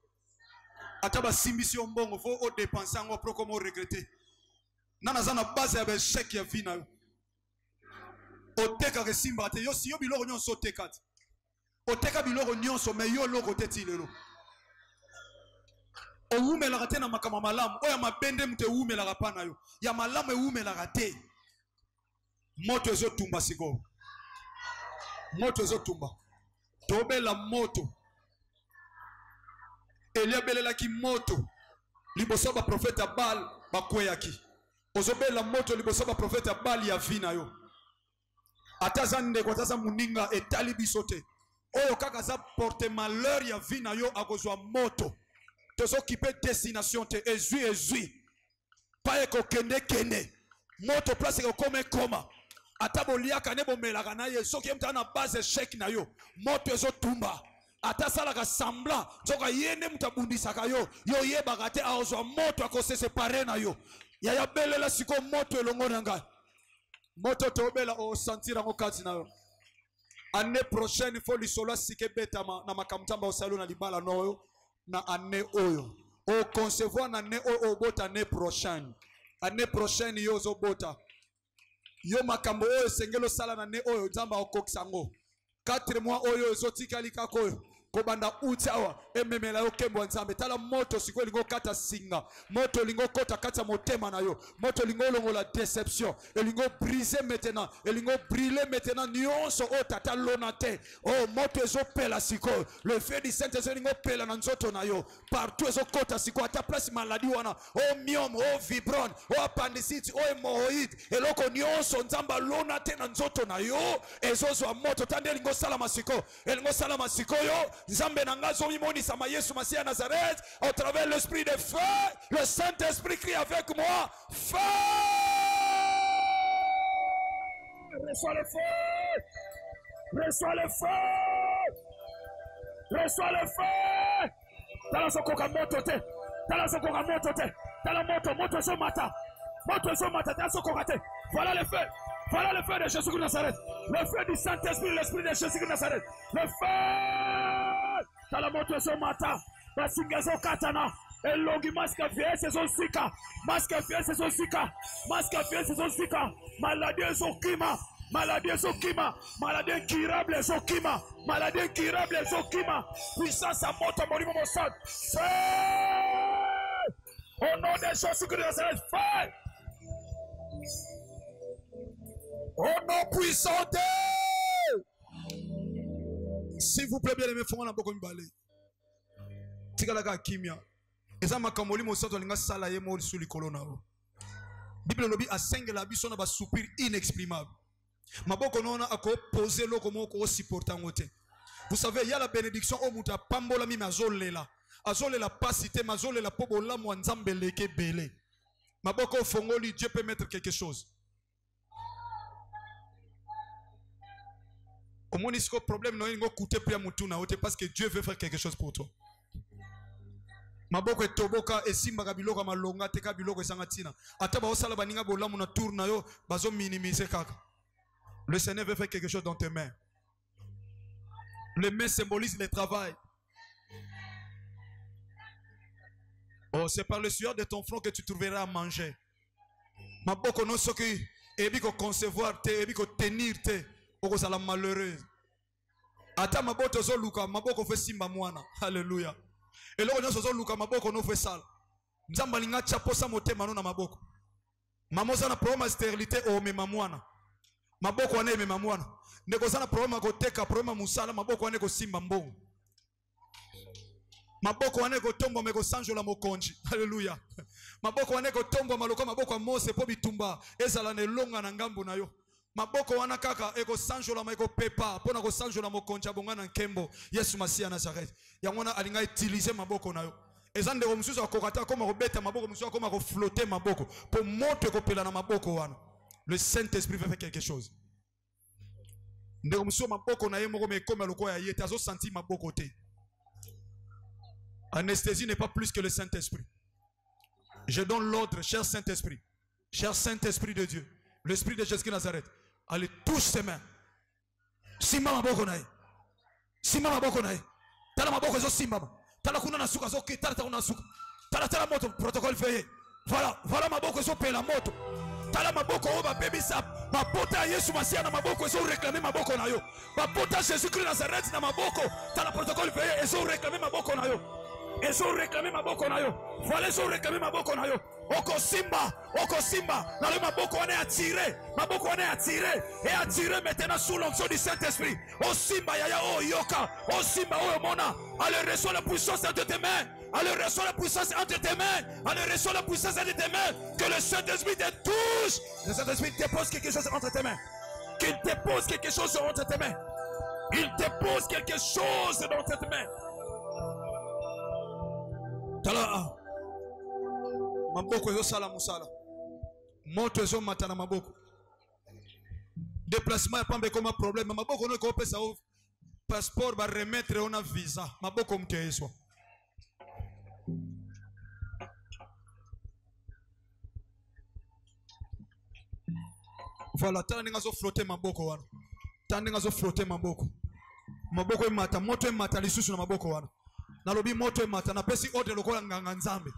Ataba simbisi mbongo fo o dépenser ngo pro comme regretter. Nana zana base ya chèque ya vie na yo. Oteka ke simba te yo si yo biloko nyonso tekat. Oteka biloko nyonso me yo loko teti lelo. Oumelaka te na makama malamu oya mabende mute oumelaka pa na yo ya malamu oumelaka te moto ezotumba siko moto ezotumba tobela moto Elia belelaki moto liboso ba profeta Baal bakweyaki ozobela moto liboso ba profeta Baal ya vina yo atazande kwa tasa muninga etali bisote oyo kaka za porte malheur ya vina yo akozwa moto occupé destination te ezui pas eko kende moto place ko koma atabolia kane bomelaka na ye soki mta na base chèque na yo moto ezotumba atasala ka semblant soka yende mutabundisaka yo yebaka te azwa moto akose séparer na yo ya belela siko moto elongo na ngai moto tobela o sentira ngo kati na yo année prochaine il faut lisolo sike betama na makamtamba o salon na libala noyo na année oyo o concevoir na année oyo bota année prochaine yo zo bota yo makambo oyo sengelo sala na année oyo nzamba okoksango 4 mois oyo ezotikali kakoyo kobanda utawa ememela yo kembo nzambe tala moto siko lingo kata singa moto lingo kota kata motema na yo moto lingo longola déception elingo briser maintenant elingo brûler maintenant nyonso o tata lonate oh moto ezopela siko le feu du Saint-Esprit lingo pela na nzoto na yo partout ezokota siko ata place maladie wana oh myome oh fibron oh appendicite oh hémorroïde eloko nyonso nzamba lonate na nzoto na yo ezozwa moto tande lingo sala masiko elingo sala masiko yo Nzambe nangazo mimoni sama Yesu Masia Nazareth au travers l'esprit de feu le Saint-Esprit crie avec moi feu reçois le feu reçois le feu reçois le feu tala sokoka moto te tala sokoka moto te tala moto so mata tala sokoka te voilà le feu. Voilà le feu de Jésus de Nazareth. Le feu du Saint-Esprit, l'esprit de Jésus de Nazareth. Le feu. Dans la moto so mata. La singazo katana. Et longi masque fier c'est son sika. Masque fier c'est son sika. Masque fier c'est son sika. Maladie so kima. Maladie so kima. Maladie incurable so kima. Maladie incurable so kima. Puissance à moto morimo mosad. Feu. Au nom de Jésus de Nazareth. Feu. Oh non puissant. S'il vous plaît, bien aimé, faut qu'on beaucoup m'balé. Tikalaka kimia. Eza makamoli mosato linga sala ye mo sous likolona. Bible lobi asengela biso na ba soupir inexprimable. Maboko nona ako poser loko moko supporter ngote. Vous savez, il y a la bénédiction au muta pambola mi mazolela. Azolela pasité mazolela pobola mo nzambe leke belé. Maboko fongoli Dieu peut mettre quelque chose. Au moins, il y a un problème, il y a un coûté parce que Dieu veut faire quelque chose pour toi. Maboko etoboka esimba biloko malonga teka biloko esangatina. Ata ba osala baninga bolamu na tour na yo bazo minimiser kaka. Le Seigneur veut faire quelque chose dans tes mains. Les mains symbolisent le travail. Oh, c'est par le sueur de ton front que tu trouveras à manger. Maboko no soki ebi ko concevoir te, ebi ko tenir te, oko sala malheureuse. Ata maboto zo luka maboko fe simba mwana. Hallelujah. Eloko nyoso zo luka maboko no fe sala. Nzamba linga chaposa motema no na maboko. Mamoza na problème stérilité o mema mwana. Maboko wane mema mwana. Ndeko sana problème ko teka problème musala maboko wane ko simba mbongo. Maboko wane ko tombo meko sanjola mokonji. Hallelujah. Maboko wane ko tombo maloko maboko Mose po bitumba ezala ne longa na ngambu na yo. Maboko wana kaka eko sanjola ma eko pepa pona ko sanjola mokonja bongana nkembo Yesu Masia Nazareth. Yangona alinga utiliser maboko na yo. Ezande ko mususu akokata koma ko beta maboko mususu akoma ko flotter maboko po moto ko pela na maboko wana. Le Saint-Esprit va faire quelque chose. Ndeko mususu maboko na ye moko me koma loko ya yeta zo senti maboko te. Anesthésie n'est pas plus que le Saint-Esprit. Je donne l'ordre, cher Saint-Esprit, cher Saint-Esprit de Dieu, l'Esprit de Jésus de Nazareth, allez touche ses mains. Simba maboko nae. Simba maboko nae. Tala maboko zo simba. Tala kuna na suka zo ke tala kuna suka. Tala moto protocole fait. Voilà maboko zo pe la moto. Tala maboko oba baby sap. Mapota Yesu Masia na maboko zo réclamer maboko na yo. Mapota Jésus Christ Nazareth na maboko. Tala protocole fait zo réclamer maboko na yo. Et so réclamer maboko na yo. Voilà so réclamer maboko na yo. Oko simba, dans le maboko on est attiré, maboko on est attiré et attiré maintenant sous l'onction du Saint-Esprit. Oh simba yaya oh yoka, oh simba oh mona, allez reçois la puissance entre tes mains. Allez reçois la puissance entre tes mains. Allez reçois la puissance entre tes mains. Que le Saint-Esprit te touche. Le Saint-Esprit te pose quelque chose entre tes mains. Qu'il te pose quelque chose entre tes mains. Il te pose quelque chose dans tes mains. Tala maboko yo sala musala moto zo matana maboko déplacement ya pambe comme problème maboko no ko pesa o passeport ba remettre on visa maboko mteeswa voilà tala ninga zo flotter maboko wana tala ninga zo flotter maboko e mata moto e mata lisusu na maboko wana nalobi moto e mata na pesi ordre lokola nganga nzambe.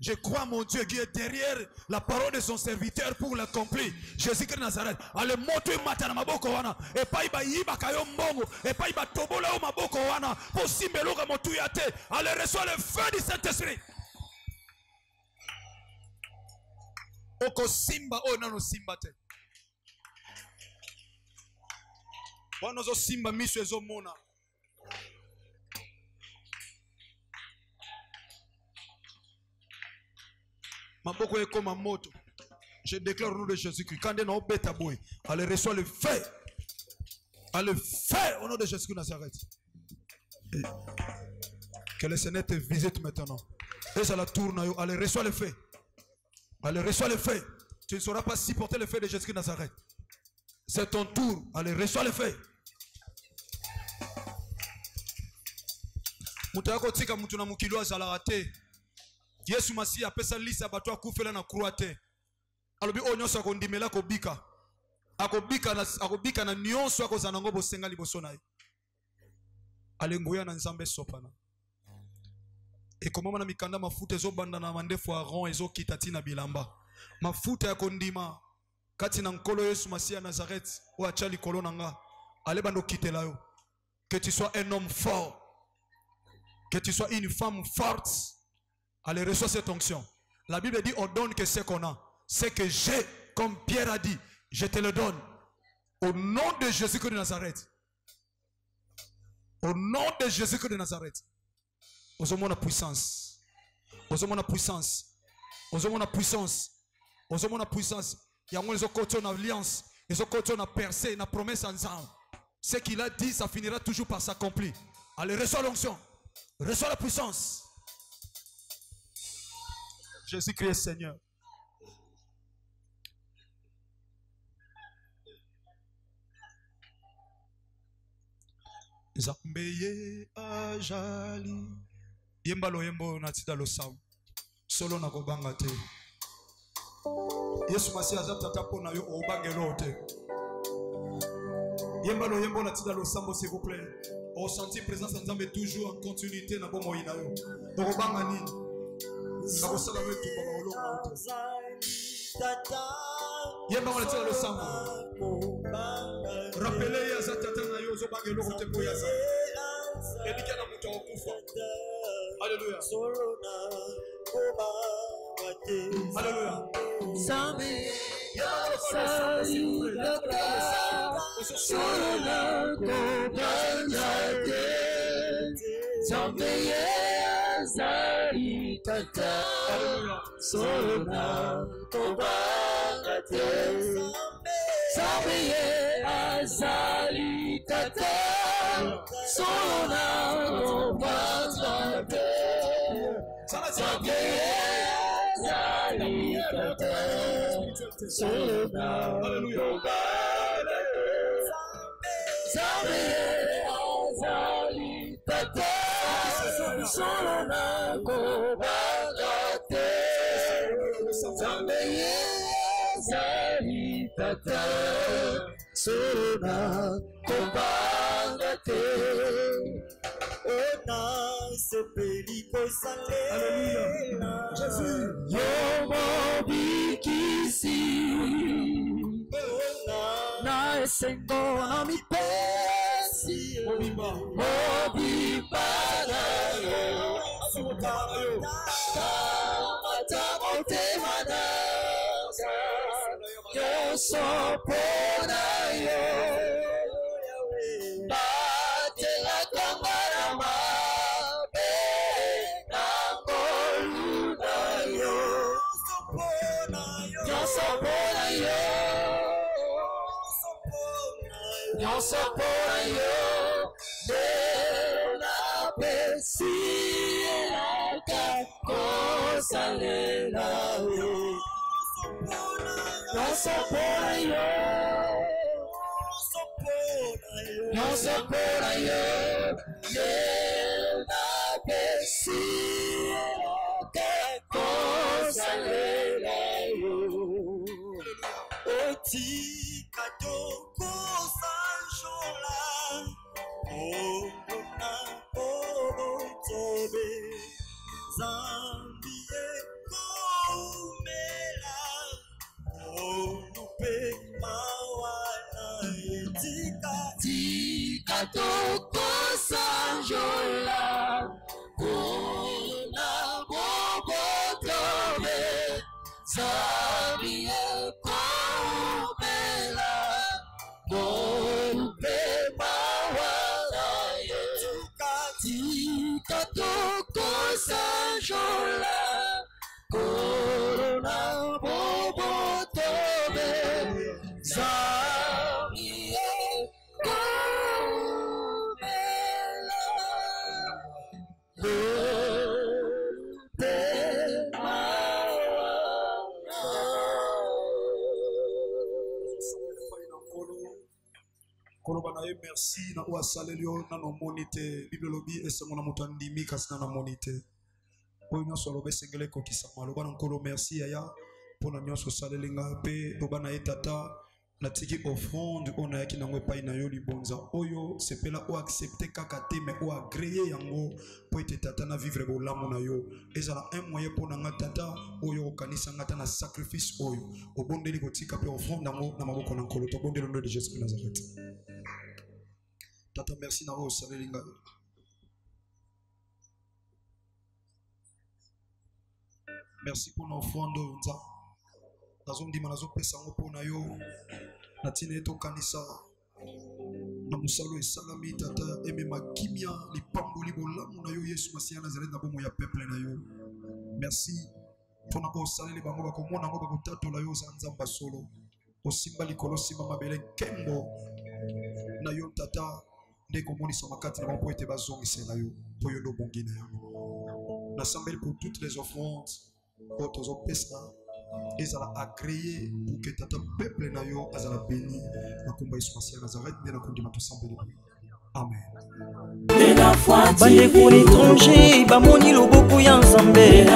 Je crois mon Dieu qui est derrière la parole de son serviteur pour l'accomplir. Jésus-Christ Nazareth. Ale moto e mata na maboko wana e pa iba yiba kayo mbongo e pa iba tobola o maboko wana po simbeloka motu ya te. Ale reçoit le feu du Saint-Esprit. Oko simba o nano simba te. Wana zo simba miso ezo mona. Maboko est comme un moto. Je déclare au nom de Jésus-Christ. Quand on bête à boy, allez reçoit le feu. Allez feu au nom de Jésus-Christ Nazareth. Que le Seigneur te visite maintenant. Et ça la tourne. Allez reçoit le feu. Allez reçoit le feu. Tu ne sauras pas supporter le feu de Jésus-Christ Nazareth. C'est ton tour. Allez reçoit le feu. Mutako tika mutuna mukilwa zalarate. Yesu Masi apesa lisa bato akufela na croate. Alobi onyoso akondimela kobika. Akobika na nyonso akozana ngo bosenga liboso na ye. Alengoya na nzambe sopana. E komama na mikanda mafuta ezobanda na mandefu Aaron ezokita na bilamba. Mafuta ya kondima kati na nkolo Yesu Masi ya Nazareth o achali kolona nga. Alebando kitela yo. Que tu sois un homme fort. Que tu sois une femme forte. Allez, reçois cette onction. La Bible dit, on donne que ce qu'on a. Ce que j'ai, comme Pierre a dit, je te le donne. Au nom de Jésus-Christ de Nazareth. Au nom de Jésus-Christ de Nazareth. Osons la puissance. Osons la puissance. Osons la puissance. Osons la puissance. Il y a des côtés en alliance. Des côtés en percé, en promesse ensemble. Ce qu'il a dit, ça finira toujours par s'accomplir. Allez, reçois l'onction. Reçois la puissance. Jésus-Christ est Seigneur. Zambeye ajali. Yemba lo yembo natida lo sam. Solo na kobanga te. Yesu Masi azatata pona yo obangelo te. Yemba lo yembo natida lo sambo s'il vous plaît. On sentit présence en Nzambe toujours en continuité na bomo ina yo. Okobanga nini? Tata Yemba on tire le sang. Rappelez ya zatata na yo zo bagelo ko te boya sa. Elika na muto okufa. Alléluia. Alléluia. Sambe merci na wa salelio na no monite Bible lobi esengo moto andimi kasi na monite oyo nyonso aloba esengele kokisama loba na nkolo merci yaya mpona nyonso osalelinga mpe loba na ye tata natiki offrande oyo nayaki nango epai na yo libonza oyo sepela o accepte kaka te me o agreye yango mpo ete tata na vivre bolamu na yo ezala un moyen mpo na nga tata oyo okanisa nga ta na sacrifice oyo obondeli kotika mpe offrande yango na maboko na nkolo tobondeli ondo de Jésus de Nazareth. Tata, merci na vous, Salélinga. Merci pour nos fonds de Nazon di manazo pesango pour na yo. Natine to kanisa. Na musalo esalami tata eme makimia li pamboli bolamu na yo Yesu Masiya Nazareth na bomo ya peuple na yo. Merci pour na ko saleli bango ba ko mona ngo ba ko tatola yo za nzamba solo. Osimba likolo simba mabele kembo na yo tata. Ndeko monisa makati na mpo ete bazongisa na yo po yo lobongi na yango nasambeli pour toutes les offrandes oyo tozopesa ezala agréé pour que tata peuple na yo azala béni na komba Yesu Masiya Nazareth nde nakondima tosambeli amen. Bandeko l'étranger bamoni loboko ya Nzambe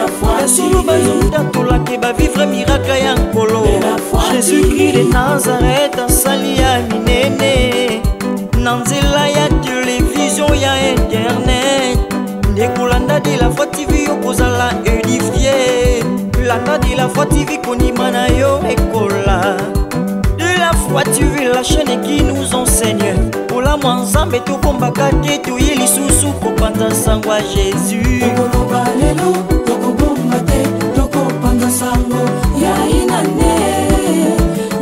esolo bazondatolaki bavivre miracle ya nkolo Jésus-Christ de Nazareth asali ya minene Nanzela ya télévision ya internet Ndekolanda de la Foi TV okozala édifié Landa de la Foi TV konima na yo ekola Foi TV, la chaîne qui nous enseigne. Pour la mwanzambe to kombaka te to yeli susu ko panza sango a Jésus. Toko balelo, toko bomba te, toko panza sango ya inane.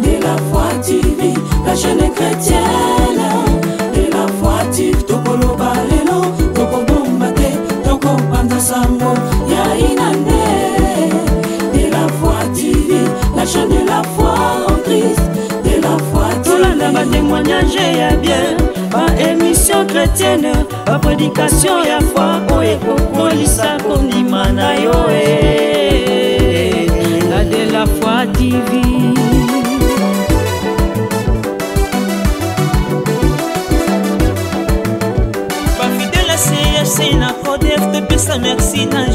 De la foi TV, la chaîne chrétienne. De la foi TV, toko balelo, toko bomba te, toko panza sango ya inane. De la foi TV, la chaîne de la foi en Christ. De la foi TV. Ba témoignage ya bien, ba émission chrétienne, ba prédication ya foi, oye kokolisa kondima na yo la de la foi TV. Ba fidèle à CFC na Code FTP sa merci na